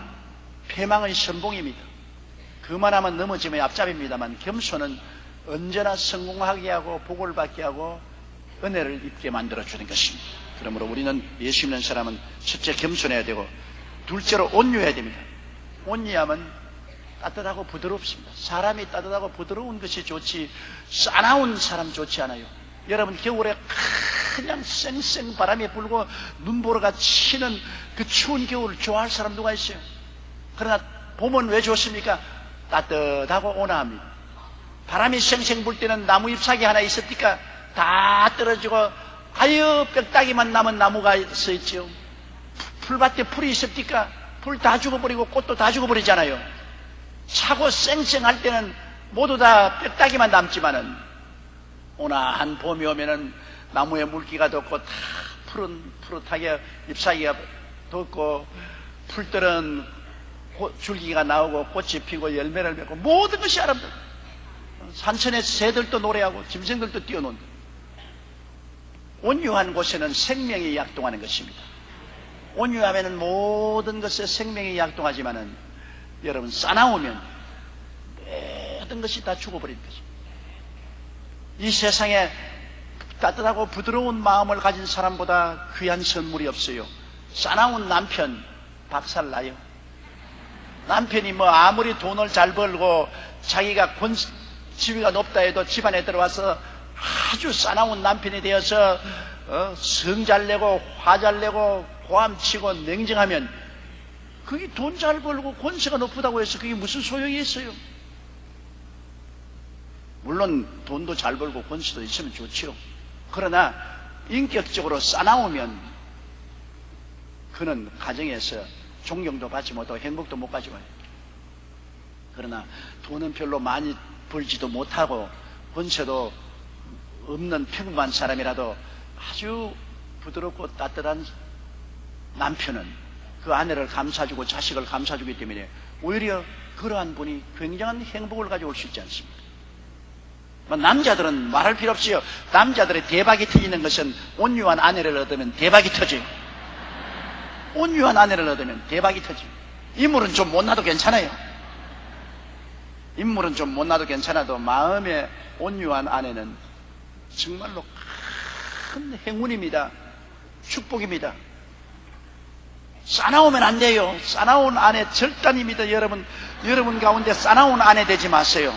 패망의 선봉입니다. 그만하면 넘어지면 앞잡입니다만 겸손은 언제나 성공하게 하고 복을 받게 하고 은혜를 입게 만들어주는 것입니다. 그러므로 우리는 예수 믿는 사람은 첫째 겸손해야 되고 둘째로 온유해야 됩니다. 온유함은 따뜻하고 부드럽습니다. 사람이 따뜻하고 부드러운 것이 좋지 싸나운 사람 좋지 않아요. 여러분 겨울에 그냥 쌩쌩 바람이 불고 눈보라가 치는 그 추운 겨울을 좋아할 사람 누가 있어요? 그러나 봄은 왜 좋습니까? 따뜻하고 온화합니다. 바람이 쌩쌩 불 때는 나무 잎사귀 하나 있었니까 다 떨어지고 아유 뼈다귀만 남은 나무가 서 있죠. 풀밭에 풀이 있었니까 풀 다 죽어버리고 꽃도 다 죽어버리잖아요. 차고 쌩쌩할 때는 모두 다 뼈다귀만 남지만은 온화한 봄이 오면은 나무에 물기가 돋고 다 푸릇푸릇하게 잎사귀가 돋고 풀들은 줄기가 나오고 꽃이 피고 열매를 맺고 모든 것이 아름다워. 산천의 새들도 노래하고 짐승들도 뛰어논다. 온유한 곳에는 생명이 약동하는 것입니다. 온유하면 모든 것에 생명이 약동하지만은 여러분 싸나우면 모든 것이 다 죽어버리는 것입니다. 이 세상에 따뜻하고 부드러운 마음을 가진 사람보다 귀한 선물이 없어요. 싸나운 남편 박살나요. 남편이 뭐 아무리 돈을 잘 벌고 자기가 지위가 높다 해도 집안에 들어와서 아주 싸나운 남편이 되어서 성 잘 내고 화 잘 내고 고함치고 냉정하면 그게 돈 잘 벌고 권세가 높다고 해서 그게 무슨 소용이 있어요? 물론 돈도 잘 벌고 권세도 있으면 좋지요. 그러나 인격적으로 싸나우면 그는 가정에서 존경도 받지 못하고 행복도 못 가져와요. 그러나 돈은 별로 많이 벌지도 못하고 권세도 없는 평범한 사람이라도 아주 부드럽고 따뜻한 남편은 그 아내를 감싸주고 자식을 감싸주기 때문에 오히려 그러한 분이 굉장한 행복을 가져올 수 있지 않습니까? 남자들은 말할 필요 없어요. 남자들의 대박이 터지는 것은 온유한 아내를 얻으면 대박이 터져요. 온유한 아내를 얻으면 대박이 터져요. 인물은 좀 못나도 괜찮아요. 인물은 좀 못나도 괜찮아도 마음에 온유한 아내는 정말로 큰 행운입니다. 축복입니다. 싸나우면 안 돼요. 싸나운 아내 절단입니다. 여러분 가운데 싸나운 아내 되지 마세요.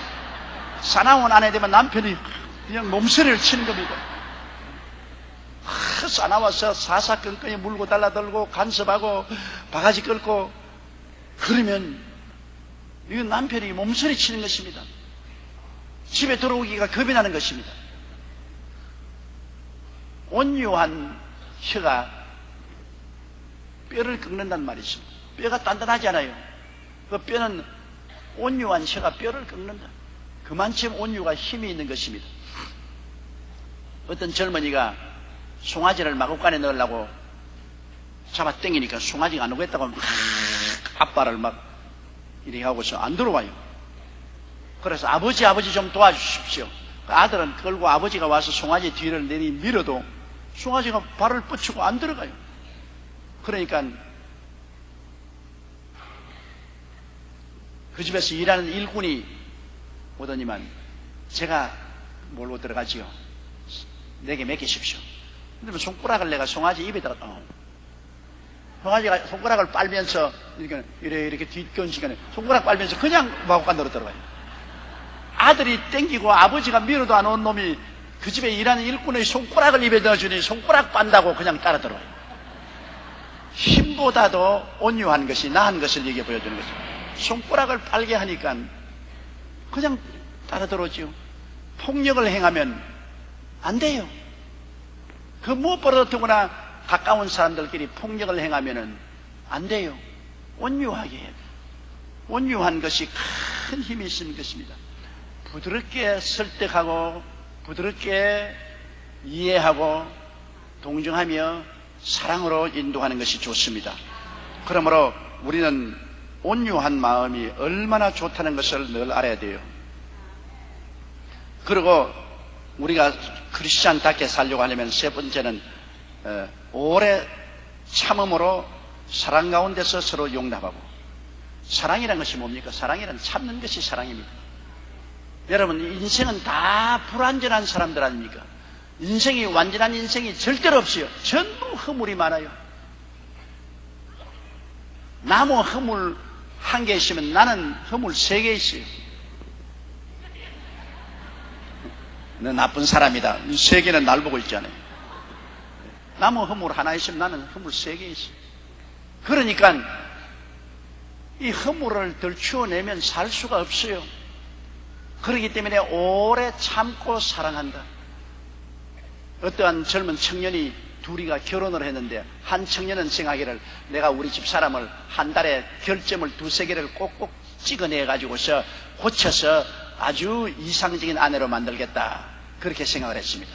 싸나운 아내 되면 남편이 그냥 몸서리를 치는 겁니다. 싸나워서 사사건건히 물고 달라들고 간섭하고 바가지 끌고 그러면 이건 남편이 몸서리 치는 것입니다. 집에 들어오기가 겁이 나는 것입니다. 온유한 혀가 뼈를 꺾는단 말이 있습니다. 뼈가 단단하지 않아요. 그 뼈는 온유한 혀가 뼈를 꺾는다. 그만큼 온유가 힘이 있는 것입니다. 어떤 젊은이가 송아지를 마구간에 넣으려고 잡아 당기니까 송아지가 안 오겠다고 막 아빠를 막 이렇게 하고서 안 들어와요. 그래서 아버지 좀 도와주십시오. 아들은 끌고 아버지가 와서 송아지 뒤를 밀어도 송아지가 발을 뻗치고 안 들어가요. 그러니까 그 집에서 일하는 일꾼이 오더니만 제가 몰고 들어가지요. 내게 맡기십시오. 근데 손가락을 내가 송아지 입에다가 송아지가 손가락을 빨면서 이렇게 뒷견시간에 손가락 빨면서 그냥 마구간으로 들어가요. 아들이 땡기고 아버지가 밀어도 안 온 놈이 그 집에 일하는 일꾼의 손가락을 입에 넣어주니 손가락 빤다고 그냥 따라 들어와요. 힘보다도 온유한 것이 나은 것을 얘기해 보여주는 거죠. 손가락을 빨게 하니까 그냥 따라 들어오지요. 폭력을 행하면 안 돼요. 그 무엇보다도 더구나 가까운 사람들끼리 폭력을 행하면 안 돼요. 온유하게 해야 돼요. 온유한 것이 큰 힘이 있는 것입니다. 부드럽게 설득하고 부드럽게 이해하고 동정하며 사랑으로 인도하는 것이 좋습니다. 그러므로 우리는 온유한 마음이 얼마나 좋다는 것을 늘 알아야 돼요. 그리고 우리가 크리스찬답게 살려고 하려면 세 번째는 오래 참음으로 사랑 가운데서 서로 용납하고. 사랑이라는 것이 뭡니까? 사랑이란 참는 것이 사랑입니다. 여러분, 인생은 다 불완전한 사람들 아닙니까? 인생이 완전한 인생이 절대로 없어요. 전부 허물이 많아요. 나무 허물 1개 있으면 나는 허물 3개 있어요. 너 나쁜 사람이다. 이 3개는 날 보고 있잖아요. 나무 허물 하나 있으면 나는 허물 3개 있어요. 그러니까 이 허물을 덜추어내면 살 수가 없어요. 그렇기 때문에 오래 참고 사랑한다. 어떠한 젊은 청년이 둘이가 결혼을 했는데 한 청년은 생각하기를 내가 우리 집 사람을 한 달에 결점을 2-3개를 꼭꼭 찍어내가지고서 고쳐서 아주 이상적인 아내로 만들겠다. 그렇게 생각을 했습니다.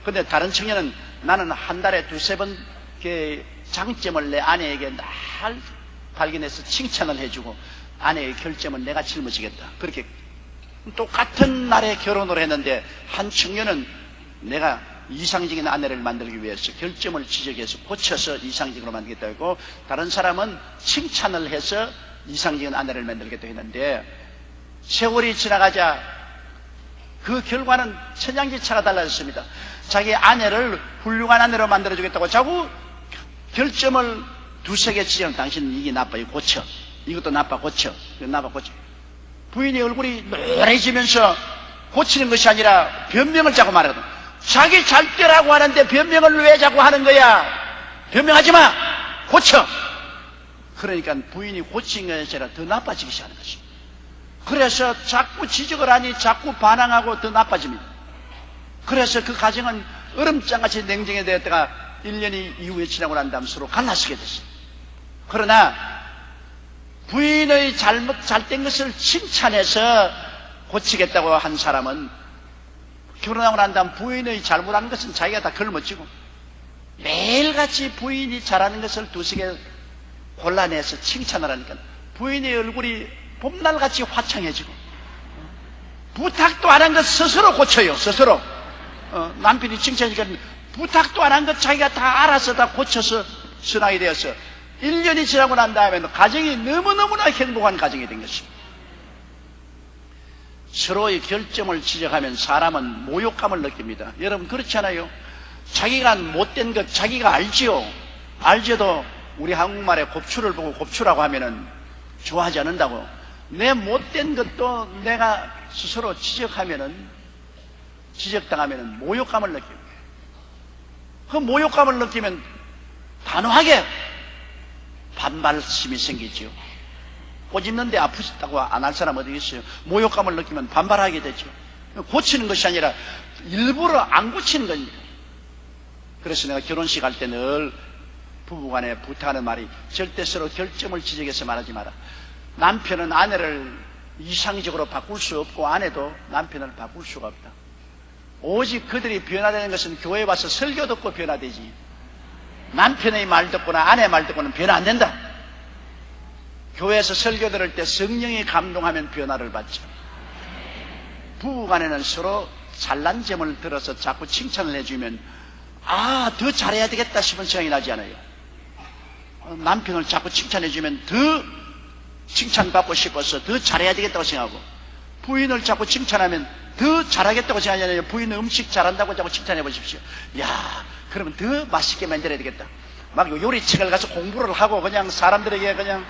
그런데 다른 청년은 나는 한 달에 2-3번 장점을 내 아내에게 날 발견해서 칭찬을 해주고 아내의 결점은 내가 짊어지겠다. 그렇게 똑같은 날에 결혼을 했는데 한 청년은 내가 이상적인 아내를 만들기 위해서 결점을 지적해서 고쳐서 이상적으로 만들겠다 했고, 다른 사람은 칭찬을 해서 이상적인 아내를 만들겠다 했는데 세월이 지나가자 그 결과는 천양지차가 달라졌습니다. 자기 아내를 훌륭한 아내로 만들어주겠다고 자꾸 결점을 2-3개 지적하면 당신은 이게 나빠요. 고쳐. 이것도 나빠. 고쳐. 이거 나빠. 고쳐. 부인의 얼굴이 노래지면서 고치는 것이 아니라 변명을 자꾸 말하거든. 자기 잘 때라고 하는데 변명을 왜 자꾸 하는 거야? 변명하지 마! 고쳐! 그러니까 부인이 고친 것이 아니라 더 나빠지기 시작하는 것입니다. 그래서 자꾸 지적을 하니 자꾸 반항하고 더 나빠집니다. 그래서 그 가정은 얼음장같이 냉정해 되었다가 1년이 이후에 지나고 난 다음 서로 갈라서게 됐어요. 그러나 부인의 잘된 것을 칭찬해서 고치겠다고 한 사람은 결혼하고 난 다음 부인의 잘못하는 것은 자기가 다 걸머쥐고 매일같이 부인이 잘하는 것을 2-3개 골라내서 칭찬을 하니까 부인의 얼굴이 봄날같이 화창해지고 부탁도 안 한 것 스스로 고쳐요. 스스로 남편이 칭찬하니까 부탁도 안 한 것 자기가 다 알아서 다 고쳐서 선하게 되어서 1년이 지나고 난 다음에 가정이 너무너무나 행복한 가정이 된 것입니다. 서로의 결점을 지적하면 사람은 모욕감을 느낍니다. 여러분 그렇지 않아요? 자기가 못된 것 자기가 알지요. 알지도 우리 한국말에 곱추를 보고 곱추라고 하면은 좋아하지 않는다고. 내 못된 것도 내가 스스로 지적당하면은 모욕감을 느낍니다. 그 모욕감을 느끼면 단호하게 반발심이 생기지요. 꼬집는데 아프시다고 안 할 사람 어디 있어요? 모욕감을 느끼면 반발하게 되죠. 고치는 것이 아니라 일부러 안 고치는 겁니다. 그래서 내가 결혼식 할 때 늘 부부간에 부탁하는 말이 절대 서로 결점을 지적해서 말하지 마라. 남편은 아내를 이상적으로 바꿀 수 없고 아내도 남편을 바꿀 수가 없다. 오직 그들이 변화되는 것은 교회에 와서 설교 듣고 변화되지 남편의 말 듣거나 아내의 말 듣고는 변화 안 된다. 교회에서 설교 들을 때 성령이 감동하면 변화를 받죠. 부부간에는 서로 잘난 점을 들어서 자꾸 칭찬을 해주면 더 잘해야 되겠다 싶은 생각이 나지 않아요. 남편을 자꾸 칭찬해주면 더 칭찬받고 싶어서 더 잘해야 되겠다고 생각하고, 부인을 자꾸 칭찬하면 더 잘하겠다고 생각하잖아요. 부인 음식 잘한다고 자꾸 칭찬해 보십시오. 야, 그러면 더 맛있게 만들어야 되겠다. 막 요리책을 가서 공부를 하고 그냥 사람들에게 그냥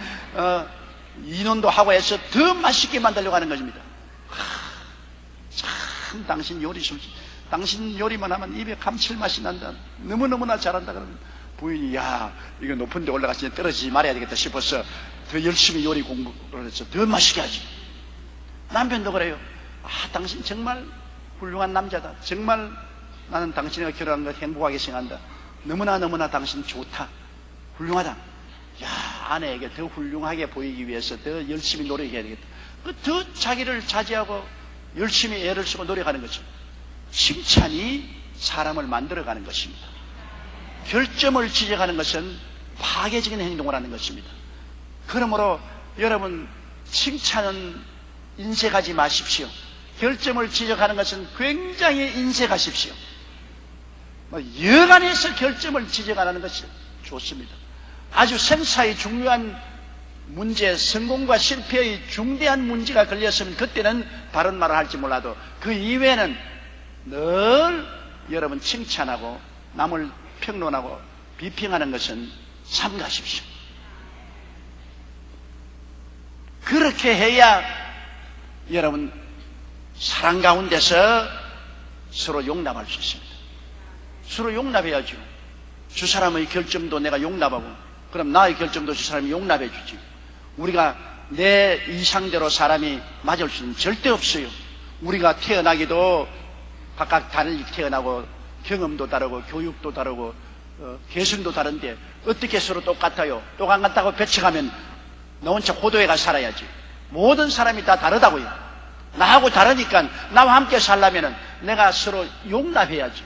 인원도 하고 해서 더 맛있게 만들려고 하는 것입니다. 참 당신 요리 솜씨, 당신 요리만 하면 입에 감칠맛이 난다. 너무너무나 잘한다. 그러면 부인이 야 이거 높은 데 올라가서 떨어지지 말아야 되겠다 싶어서 더 열심히 요리 공부를 해서 더 맛있게 하지. 남편도 그래요. 당신 정말 훌륭한 남자다. 정말 나는 당신과 결혼한 것 행복하게 생각한다. 너무나 당신 좋다. 훌륭하다. 야, 아내에게 더 훌륭하게 보이기 위해서 더 열심히 노력해야 되겠다. 더 자기를 자제하고 열심히 애를 쓰고 노력하는 거죠. 칭찬이 사람을 만들어가는 것입니다. 결점을 지적하는 것은 파괴적인 행동을 하는 것입니다. 그러므로 여러분 칭찬은 인색하지 마십시오. 결점을 지적하는 것은 굉장히 인색하십시오. 여간해서 결점을 지적하는 것이 좋습니다. 아주 생사의 중요한 문제, 성공과 실패의 중대한 문제가 걸렸으면 그때는 바른 말을 할지 몰라도 그 이외에는 늘 여러분 칭찬하고 남을 평론하고 비평하는 것은 삼가십시오. 그렇게 해야 여러분 사랑 가운데서 서로 용납할 수 있습니다. 서로 용납해야죠. 저 사람의 결점도 내가 용납하고 그럼 나의 결점도 저 사람이 용납해 주지. 우리가 내 이상대로 사람이 맞을 수는 절대 없어요. 우리가 태어나기도 각각 다르게 태어나고 경험도 다르고 교육도 다르고 개성도 다른데 어떻게 서로 똑같아요? 똑같다고 배척하면 너 혼자 호도에 가 살아야지. 모든 사람이 다 다르다고요. 나하고 다르니까 나와 함께 살려면 내가 서로 용납해야지.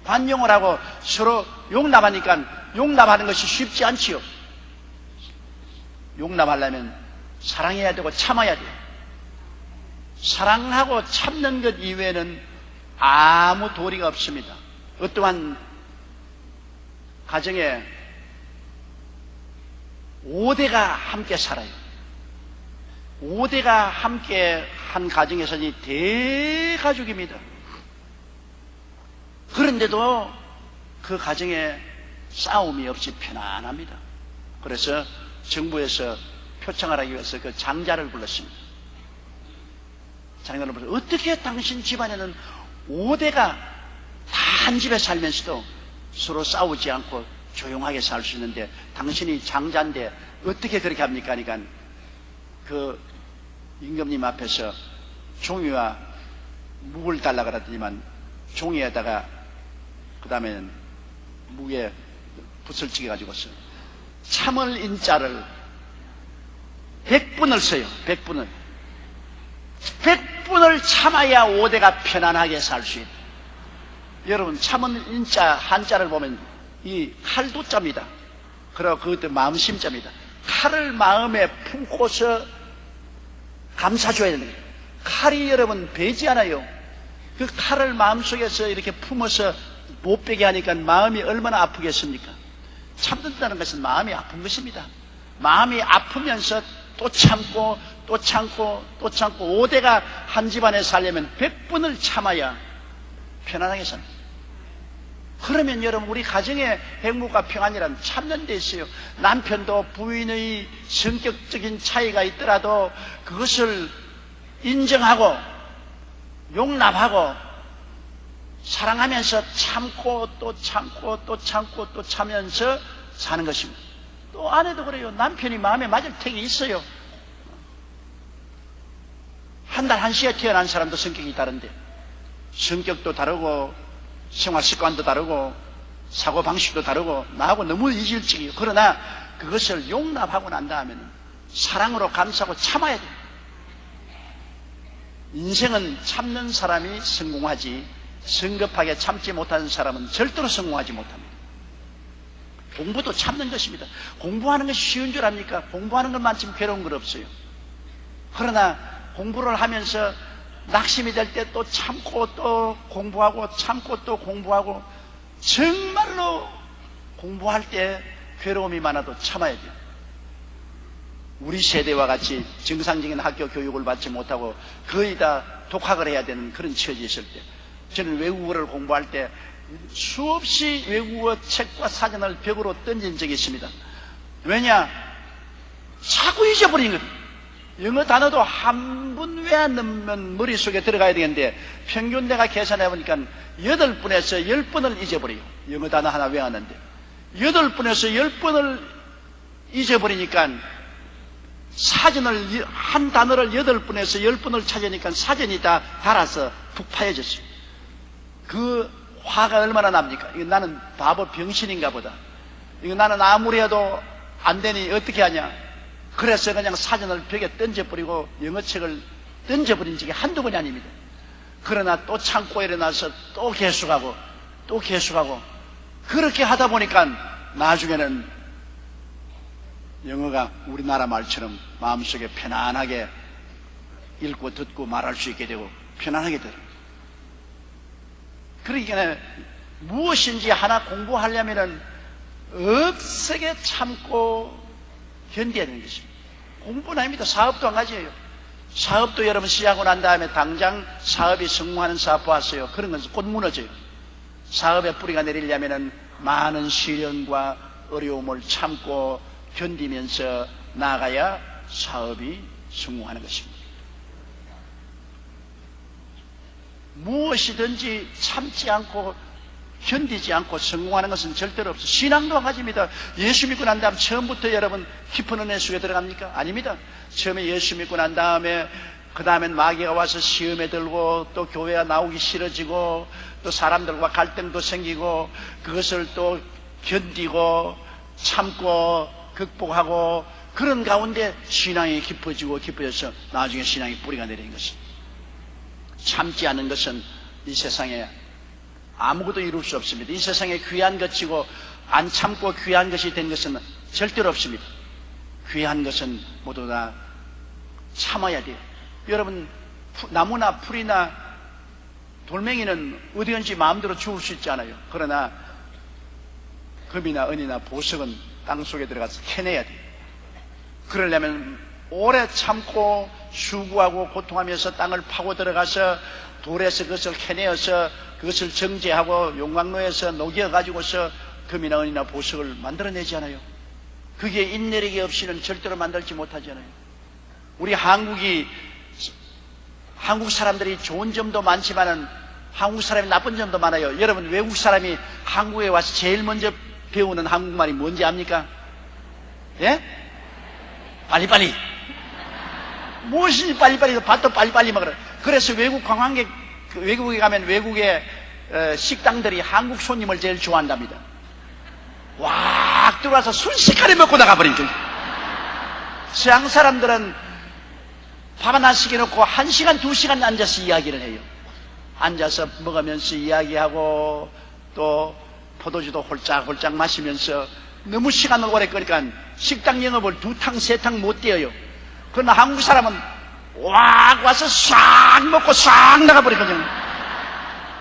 반영을 하고 서로 용납하니까 용납하는 것이 쉽지 않지요. 용납하려면 사랑해야 되고 참아야 돼요. 사랑하고 참는 것 이외에는 아무 도리가 없습니다. 어떠한 가정에 5대가 함께 살아요. 5대가 함께 한 가정에서는 대가족입니다. 그런데도 그 가정에 싸움이 없이 편안합니다. 그래서 정부에서 표창을 하기 위해서 그 장자를 불렀습니다. 장자를 불러서 어떻게 당신 집안에는 5대가 다 한 집에 살면서도 서로 싸우지 않고 조용하게 살 수 있는데 당신이 장자인데 어떻게 그렇게 합니까? 그러니까 그 임금님 앞에서 종이와 묵을 달라 그랬더니만 종이에다가 그 다음에 묵에 붓을 찍어가지고서 참을 인자를 100분을 써요. 100분을 참아야 5대가 편안하게 살 수 있다. 여러분 참은 인자 한자를 보면 이 칼도자입니다. 그리고 그것도 마음심자입니다. 칼을 마음에 품고서 감싸줘야 되는 거예요. 칼이 여러분 베지 않아요. 그 칼을 마음속에서 이렇게 품어서 못 베게 하니까 마음이 얼마나 아프겠습니까? 참는다는 것은 마음이 아픈 것입니다. 마음이 아프면서 또 참고 또 참고 또 참고 5대가 한 집안에 살려면 100분을 참아야 편안하게 삽니다. 그러면 여러분 우리 가정의 행복과 평안이란 참는 데 있어요. 남편도 부인의 성격적인 차이가 있더라도 그것을 인정하고 용납하고 사랑하면서 참고 또 참고 또 참고 또 참으면서 사는 것입니다. 또 아내도 그래요. 남편이 마음에 맞을 택이 있어요. 한 달 한시에 태어난 사람도 성격이 다른데 성격도 다르고 생활 습관도 다르고 사고방식도 다르고 나하고 너무 이질적이에요. 그러나 그것을 용납하고 난 다음에는 사랑으로 감싸고 참아야 돼요. 인생은 참는 사람이 성공하지 성급하게 참지 못하는 사람은 절대로 성공하지 못합니다. 공부도 참는 것입니다. 공부하는 것이 쉬운 줄 압니까? 공부하는 것만큼 괴로운 건 없어요. 그러나 공부를 하면서 낙심이 될 때 또 참고 또 공부하고 참고 또 공부하고 정말로 공부할 때 괴로움이 많아도 참아야 돼요. 우리 세대와 같이 정상적인 학교 교육을 받지 못하고 거의 다 독학을 해야 되는 그런 처지에 있을 때 저는 외국어를 공부할 때 수없이 외국어 책과 사전을 벽으로 던진 적이 있습니다. 왜냐? 자꾸 잊어버리는 거예요. 영어 단어도 한 분 외안 넣으면 머릿속에 들어가야 되는데 평균 내가 계산해보니까 8분에서 10분을 잊어버려요. 영어 단어 하나 외웠는데 8분에서 10분을 잊어버리니까 사전을 한 단어를 8분에서 10분을 찾으니까 사전이 다 닳아서 푹 파여졌어요. 그 화가 얼마나 납니까? 이거 나는 바보 병신인가 보다. 이거 나는 아무리 해도 안 되니 어떻게 하냐? 그래서 그냥 사전을 벽에 던져버리고 영어책을 던져버린 적이 한두 번이 아닙니다. 그러나 또 참고 일어나서 또 계속하고 또 계속하고 그렇게 하다 보니까 나중에는 영어가 우리나라 말처럼 마음속에 편안하게 읽고 듣고 말할 수 있게 되고 편안하게 돼요. 그러니까 무엇인지 하나 공부하려면은 억세게 참고 견뎌야 되는 것입니다. 공부는 아닙니다. 사업도 한 가지예요. 사업도 여러분 시작하고 난 다음에 당장 사업이 성공하는 사업 보았어요. 그런 것은 곧 무너져요. 사업의 뿌리가 내리려면 많은 시련과 어려움을 참고 견디면서 나아가야 사업이 성공하는 것입니다. 무엇이든지 참지 않고 견디지 않고 성공하는 것은 절대로 없어요. 신앙도 한 가지입니다. 예수 믿고 난 다음 처음부터 여러분 깊은 은혜 속에 들어갑니까? 아닙니다. 처음에 예수 믿고 난 다음에 그 다음엔 마귀가 와서 시험에 들고 또 교회가 나오기 싫어지고 또 사람들과 갈등도 생기고 그것을 또 견디고 참고 극복하고 그런 가운데 신앙이 깊어져서 나중에 신앙이 뿌리가 내리는 것입니다. 참지 않는 것은 이 세상에 아무것도 이룰 수 없습니다. 이 세상에 귀한 것이고 안 참고 귀한 것이 된 것은 절대로 없습니다. 귀한 것은 모두 다 참아야 돼요. 여러분 나무나 풀이나 돌멩이는 어디든지 마음대로 죽을 수 있잖아요. 그러나 금이나 은이나 보석은 땅속에 들어가서 캐내야 돼요. 그러려면 오래 참고 수고하고 고통하면서 땅을 파고 들어가서 돌에서 그것을 캐내어서 그것을 정제하고 용광로에서 녹여가지고서 금이나 은이나 보석을 만들어내잖아요. 그게 인내력이 없이는 절대로 만들지 못하잖아요. 우리 한국 사람들이 좋은 점도 많지만은 한국 사람이 나쁜 점도 많아요. 여러분 외국 사람이 한국에 와서 제일 먼저 배우는 한국말이 뭔지 압니까? 예? 빨리빨리. 무엇이니 빨리빨리, 밥도 빨리빨리 먹으라. 그래서 외국 관광객, 외국에 가면 외국의 식당들이 한국 손님을 제일 좋아한답니다. 왁 들어와서 순식간에 먹고 나가버린 거예요. 서양 사람들은 밥 하나 시켜놓고 1시간, 2시간 앉아서 이야기를 해요. 앉아서 먹으면서 이야기하고 또 포도주도 홀짝홀짝 마시면서 너무 시간을 오래 끄니까 식당 영업을 2탕, 3탕 못 떼어요. 그러나 한국 사람은 왁 와서 싹 먹고 싹 나가버리거든요.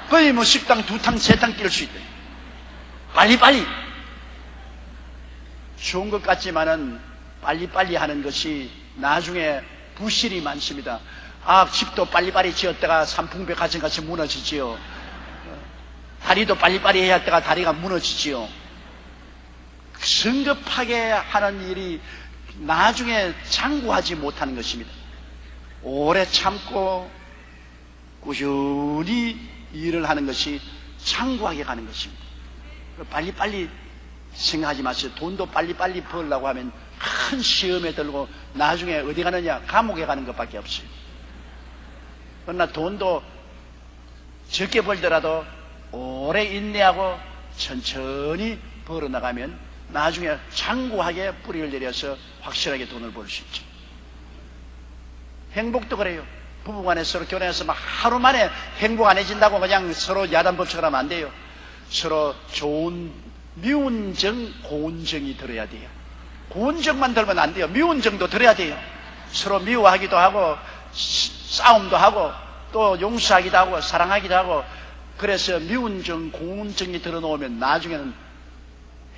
거의 뭐 식당 2탕, 3탕 뛸 수 있대. 빨리빨리. 좋은 것 같지만은 빨리빨리 하는 것이 나중에 부실이 많습니다. 집도 빨리빨리 지었다가 산풍배 가정같이 무너지지요. 다리도 빨리빨리 해야 했다가 다리가 무너지지요. 성급하게 하는 일이 나중에 장구하지 못하는 것입니다. 오래 참고 꾸준히 일을 하는 것이 장구하게 가는 것입니다. 빨리빨리 생각하지 마세요. 돈도 빨리빨리 벌려고 하면 큰 시험에 들고 나중에 어디 가느냐? 감옥에 가는 것밖에 없어요. 그러나 돈도 적게 벌더라도 오래 인내하고 천천히 벌어나가면 나중에 장구하게 뿌리를 내려서 확실하게 돈을 벌 수 있죠. 행복도 그래요. 부부간에 서로 결혼해서 막 하루 만에 행복 안 해진다고 그냥 서로 야단법칙을 하면 안 돼요. 서로 좋은 미운 정, 고운 정이 들어야 돼요. 고운 정만 들면 안 돼요. 미운 정도 들어야 돼요. 서로 미워하기도 하고 싸움도 하고 또 용서하기도 하고 사랑하기도 하고 그래서 미운 정, 고운 정이 들어놓으면 나중에는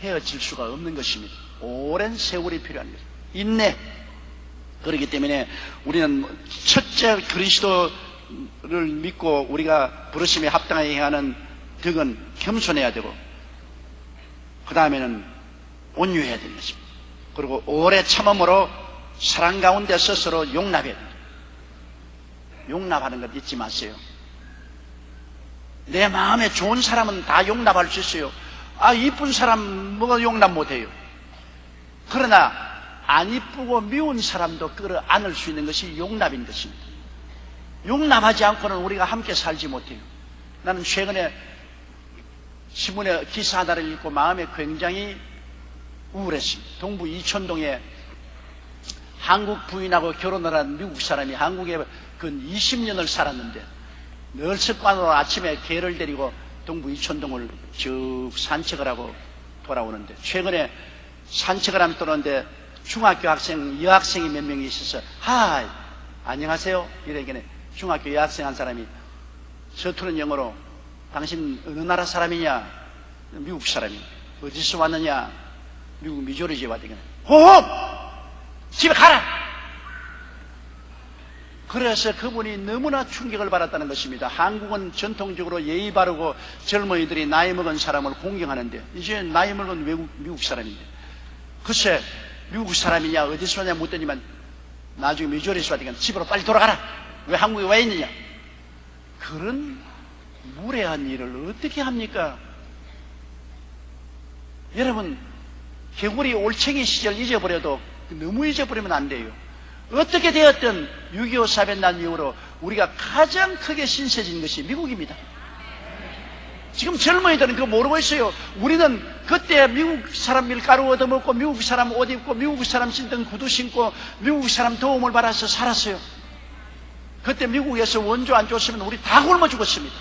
헤어질 수가 없는 것입니다. 오랜 세월이 필요한 거예요. 인내. 그렇기 때문에 우리는 첫째 그리스도를 믿고 우리가 부르심에 합당하게 행하는 덕은 겸손해야 되고 그 다음에는 온유해야 되는 것입니다. 그리고 오래 참음으로 사랑 가운데서 서로 용납해야 됩니다. 용납하는 것 잊지 마세요. 내 마음에 좋은 사람은 다 용납할 수 있어요. 이쁜 사람 뭐가 용납 못해요. 그러나 안 이쁘고 미운 사람도 끌어안을 수 있는 것이 용납인 것입니다. 용납하지 않고는 우리가 함께 살지 못해요. 나는 최근에 신문에 기사 하나를 읽고 마음에 굉장히 우울했습니다. 동부 이촌동에 한국 부인하고 결혼을 한 미국 사람이 한국에 근 20년을 살았는데 늘 습관으로 아침에 개를 데리고 동부 이촌동을 쭉 산책을 하고 돌아오는데 최근에 산책을 하면 떠오는데 중학교 학생, 여학생이 몇 명이 있어서 하이, 안녕하세요. 이래기는 중학교 여학생 한 사람이 서투른 영어로 당신 어느 나라 사람이냐? 미국 사람이. 어디서 왔느냐? 미국 미조리주에 왔더니 호흡! 집에 가라. 그래서 그분이 너무나 충격을 받았다는 것입니다. 한국은 전통적으로 예의 바르고 젊은이들이 나이 먹은 사람을 공경하는데 이제 나이 먹은 미국 사람인데 글쎄 미국 사람이냐 어디서 오냐 묻더니만 나중에 미주리에서 왔으니까 집으로 빨리 돌아가라. 왜 한국에 와 있느냐. 그런 무례한 일을 어떻게 합니까? 여러분 개구리 올챙이 시절 잊어버려도 너무 잊어버리면 안 돼요. 어떻게 되었든 6.25 사변 난 이후로 우리가 가장 크게 신세진 것이 미국입니다. 지금 젊은이들은 그거 모르고 있어요. 우리는 그때 미국 사람 밀가루 얻어먹고 미국 사람 옷 입고 미국 사람 신던 구두 신고 미국 사람 도움을 받아서 살았어요. 그때 미국에서 원조 안 줬으면 우리 다 굶어 죽었습니다.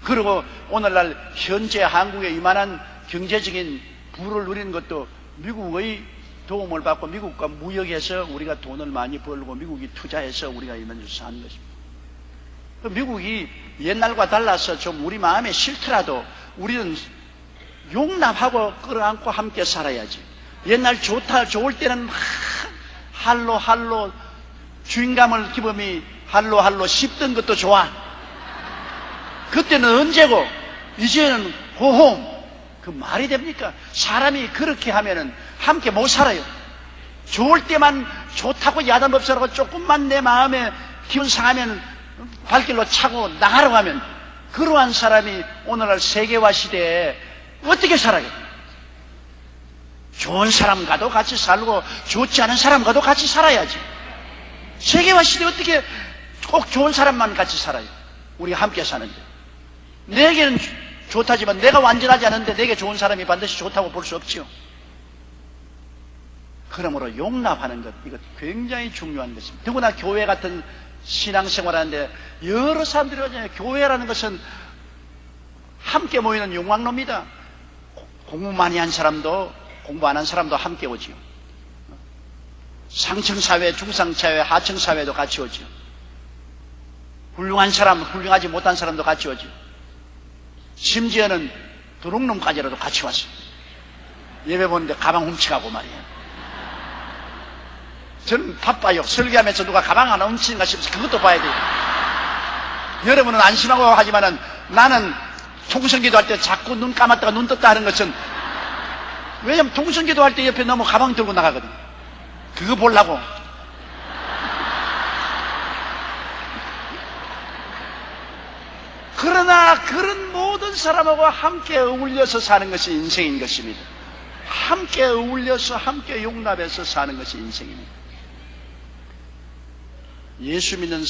그리고 오늘날 현재 한국에 이만한 경제적인 부를 누리는 것도 미국의 도움을 받고 미국과 무역해서 우리가 돈을 많이 벌고 미국이 투자해서 우리가 이만해서 사는 것입니다. 미국이 옛날과 달라서 좀 우리 마음에 싫더라도 우리는 용납하고 끌어안고 함께 살아야지. 옛날 좋을 때는 할로 주인감을 기범이 할로 씹던 것도 좋아. 그때는 언제고 이제는 호홍. 그 말이 됩니까? 사람이 그렇게 하면은 함께 못 살아요. 좋을 때만 좋다고 야단법석하고 조금만 내 마음에 기분 상하면 발길로 차고 나가라고 하면 그러한 사람이 오늘날 세계화 시대에 어떻게 살아요? 좋은 사람과도 같이 살고 좋지 않은 사람과도 같이 살아야지. 세계화 시대에 어떻게 꼭 좋은 사람만 같이 살아요? 우리가 함께 사는데. 내게는 좋다지만 내가 완전하지 않은데 내게 좋은 사람이 반드시 좋다고 볼 수 없지요. 그러므로 용납하는 것, 이거 굉장히 중요한 것입니다. 더구나 교회 같은 신앙생활하는데 여러 사람들이 오잖아요. 교회라는 것은 함께 모이는 용광로입니다. 공부 많이 한 사람도 공부 안 한 사람도 함께 오지요. 상층사회, 중상사회, 하층사회도 같이 오지요. 훌륭한 사람, 훌륭하지 못한 사람도 같이 오지요. 심지어는 도둑놈까지라도 같이 왔어요. 예배 보는데 가방 훔쳐가고 말이에요. 저는 바빠요. 설교하면서 누가 가방 하나 훔치는가 싶어서 그것도 봐야 돼요. 여러분은 안심하고 하지만은 나는 통성기도 할 때 자꾸 눈 감았다가 눈 떴다 하는 것은 왜냐면 통성기도 할 때 옆에 너무 가방 들고 나가거든. 그거 보려고. 그러나 그런 모든 사람하고 함께 어울려서 사는 것이 인생인 것입니다. 함께 어울려서 함께 용납해서 사는 것이 인생입니다. 예수 믿는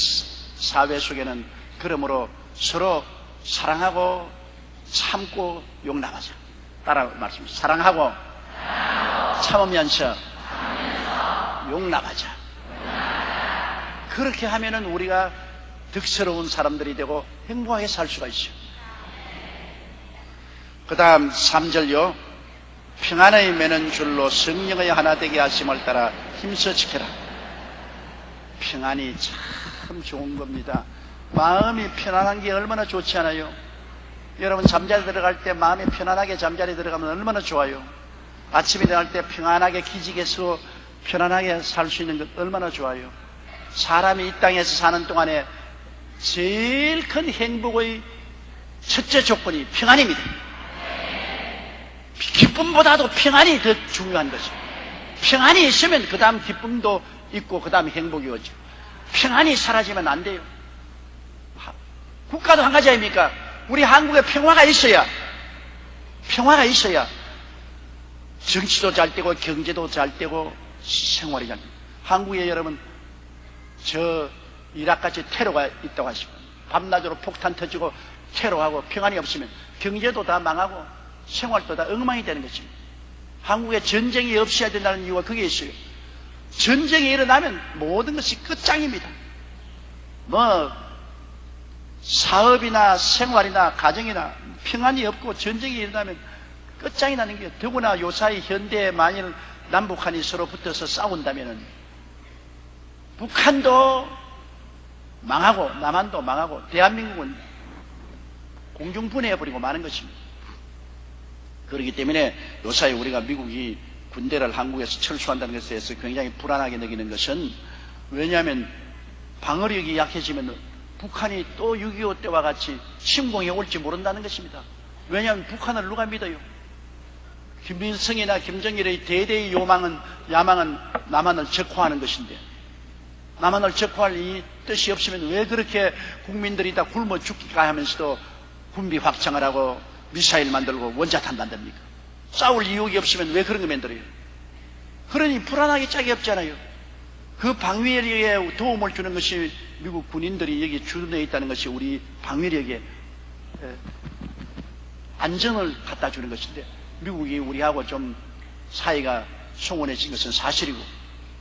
사회 속에는 그러므로 서로 사랑하고 참고 용납하자. 따라 말씀하세요. 사랑하고 참으면서 용납하자. 그렇게 하면은 우리가 득스러운 사람들이 되고 행복하게 살 수가 있어요. 그 다음 3절요. 평안의 매는 줄로 성령의 하나 되게 하심을 따라 힘써 지켜라. 평안이 참 좋은 겁니다. 마음이 편안한 게 얼마나 좋지 않아요? 여러분 잠자리 들어갈 때 마음이 편안하게 잠자리 들어가면 얼마나 좋아요? 아침에 일어날 때 평안하게 기지개서 편안하게 살 수 있는 것 얼마나 좋아요? 사람이 이 땅에서 사는 동안에 제일 큰 행복의 첫째 조건이 평안입니다. 기쁨보다도 평안이 더 중요한 것이죠. 평안이 있으면 그 다음 기쁨도 있고 그 다음 행복이 오죠. 평안이 사라지면 안 돼요. 국가도 한 가지 아닙니까? 우리 한국에 평화가 있어야 정치도 잘 되고 경제도 잘 되고 생활이 잘 되고. 한국에 여러분 저 이라크같이 테러가 있다고 하시고 밤낮으로 폭탄 터지고 테러하고 평안이 없으면 경제도 다 망하고 생활도 다 엉망이 되는 것입니다. 한국에 전쟁이 없어야 된다는 이유가 그게 있어요. 전쟁이 일어나면 모든 것이 끝장입니다. 사업이나 생활이나 가정이나 평안이 없고 전쟁이 일어나면 끝장이 나는 게, 더구나 요사이 현대에 만일 남북한이 서로 붙어서 싸운다면은 북한도 망하고 남한도 망하고 대한민국은 공중분해해버리고 마는 것입니다. 그렇기 때문에 요사이 우리가 미국이 군대를 한국에서 철수한다는 것에 대해서 굉장히 불안하게 느끼는 것은, 왜냐하면 방어력이 약해지면 북한이 또 6.25 때와 같이 침공이 올지 모른다는 것입니다. 왜냐하면 북한을 누가 믿어요? 김일성이나 김정일의 대대의 야망은 남한을 적화하는 것인데, 남한을 적화할 이 뜻이 없으면 왜 그렇게 국민들이 다 굶어 죽기가 하면서도 군비 확장을 하고 미사일 만들고 원자탄 만듭니까? 싸울 이유가 없으면 왜 그런 거 만들어요? 그러니 불안하기 짝이 없잖아요. 그 방위력에 도움을 주는 것이 미국 군인들이 여기 주둔해 있다는 것이 우리 방위력에 안정을 갖다 주는 것인데, 미국이 우리하고 좀 사이가 송원해진 것은 사실이고,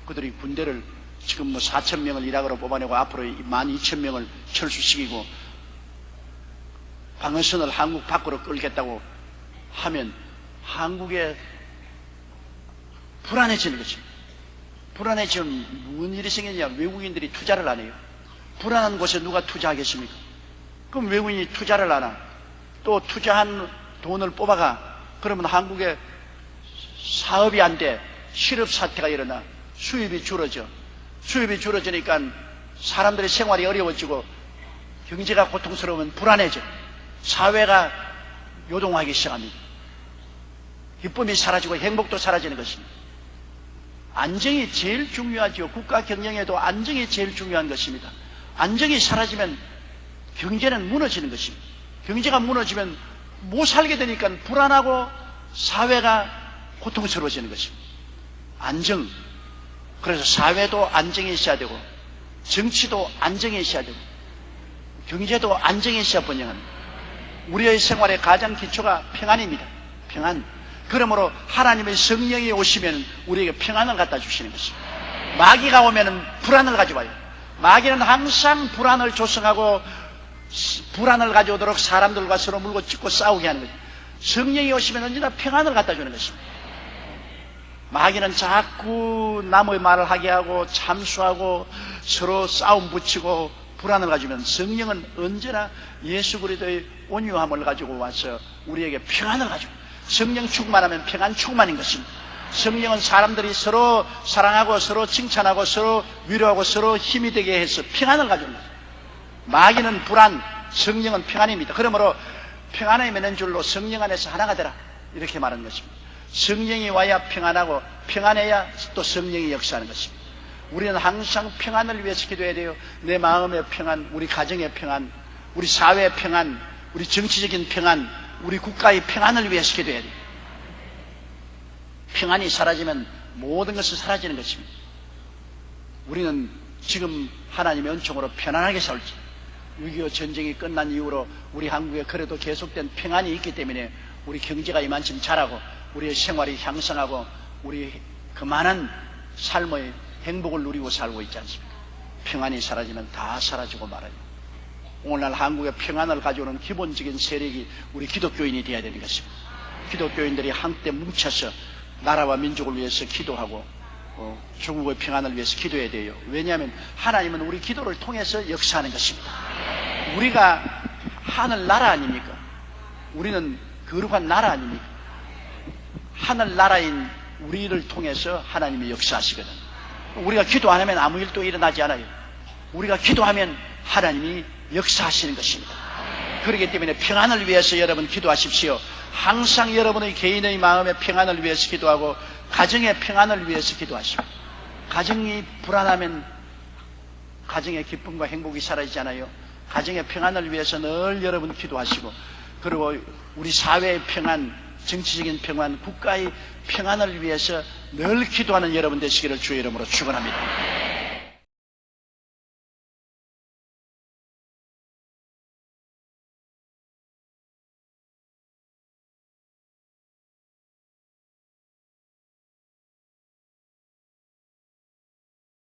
그들이 군대를 지금 4,000명을 이라크로 뽑아내고 앞으로 12,000명을 철수시키고 방어선을 한국 밖으로 끌겠다고 하면 한국에 불안해지는 것입니다. 불안해지면 무슨 일이 생기냐? 외국인들이 투자를 안 해요. 불안한 곳에 누가 투자하겠습니까? 그럼 외국인이 투자를 안 하나? 또 투자한 돈을 뽑아가. 그러면 한국에 사업이 안 돼. 실업 사태가 일어나. 수입이 줄어져. 수입이 줄어지니까 사람들의 생활이 어려워지고 경제가 고통스러우면 불안해져. 사회가 요동하기 시작합니다. 기쁨이 사라지고 행복도 사라지는 것입니다. 안정이 제일 중요하죠. 국가 경영에도 안정이 제일 중요한 것입니다. 안정이 사라지면 경제는 무너지는 것입니다. 경제가 무너지면 못 살게 되니까 불안하고 사회가 고통스러워지는 것입니다. 안정. 그래서 사회도 안정이 있어야 되고, 정치도 안정이 있어야 되고, 경제도 안정이 있어야 번영합니다. 우리의 생활의 가장 기초가 평안입니다. 평안. 그러므로 하나님의 성령이 오시면 우리에게 평안을 갖다 주시는 것입니다. 마귀가 오면 불안을 가져와요. 마귀는 항상 불안을 조성하고 불안을 가져오도록 사람들과 서로 물고 찢고 싸우게 하는 거죠. 성령이 오시면 언제나 평안을 갖다 주는 것입니다. 마귀는 자꾸 남의 말을 하게 하고 참수하고 서로 싸움 붙이고 불안을 가지면, 성령은 언제나 예수 그리스도의 온유함을 가지고 와서 우리에게 평안을 가지고, 성령 충만하면 평안 충만인 것입니다. 성령은 사람들이 서로 사랑하고 서로 칭찬하고 서로 위로하고 서로 힘이 되게 해서 평안을 가져오는 것입니다. 마귀는 불안, 성령은 평안입니다. 그러므로 평안에 맺는 줄로 성령 안에서 하나가 되라, 이렇게 말하는 것입니다. 성령이 와야 평안하고 평안해야 또 성령이 역사하는 것입니다. 우리는 항상 평안을 위해서 기도해야 돼요. 내 마음의 평안, 우리 가정의 평안, 우리 사회의 평안, 우리 정치적인 평안, 우리 국가의 평안을 위해서 기도해야 돼요. 평안이 사라지면 모든 것이 사라지는 것입니다. 우리는 지금 하나님의 은총으로 편안하게 살지, 6.25 전쟁이 끝난 이후로 우리 한국에 그래도 계속된 평안이 있기 때문에 우리 경제가 이만큼 자라고 우리의 생활이 향상하고 우리 그만한 삶의 행복을 누리고 살고 있지 않습니까? 평안이 사라지면 다 사라지고 말아요. 오늘날 한국의 평안을 가져오는 기본적인 세력이 우리 기독교인이 되어야 되는 것입니다. 기독교인들이 한때 뭉쳐서 나라와 민족을 위해서 기도하고 중국의 평안을 위해서 기도해야 돼요. 왜냐하면 하나님은 우리 기도를 통해서 역사하는 것입니다. 우리가 하늘 나라 아닙니까? 우리는 거룩한 나라 아닙니까? 하늘 나라인 우리를 통해서 하나님이 역사하시거든. 우리가 기도 안 하면 아무 일도 일어나지 않아요. 우리가 기도하면 하나님이 역사하시는 것입니다. 그렇기 때문에 평안을 위해서 여러분 기도하십시오. 항상 여러분의 개인의 마음의 평안을 위해서 기도하고 가정의 평안을 위해서 기도하십시오. 가정이 불안하면 가정의 기쁨과 행복이 사라지잖아요. 가정의 평안을 위해서 늘 여러분 기도하시고, 그리고 우리 사회의 평안, 정치적인 평안, 국가의 평안을 위해서 늘 기도하는 여러분 되시기를 주의 이름으로 축원합니다.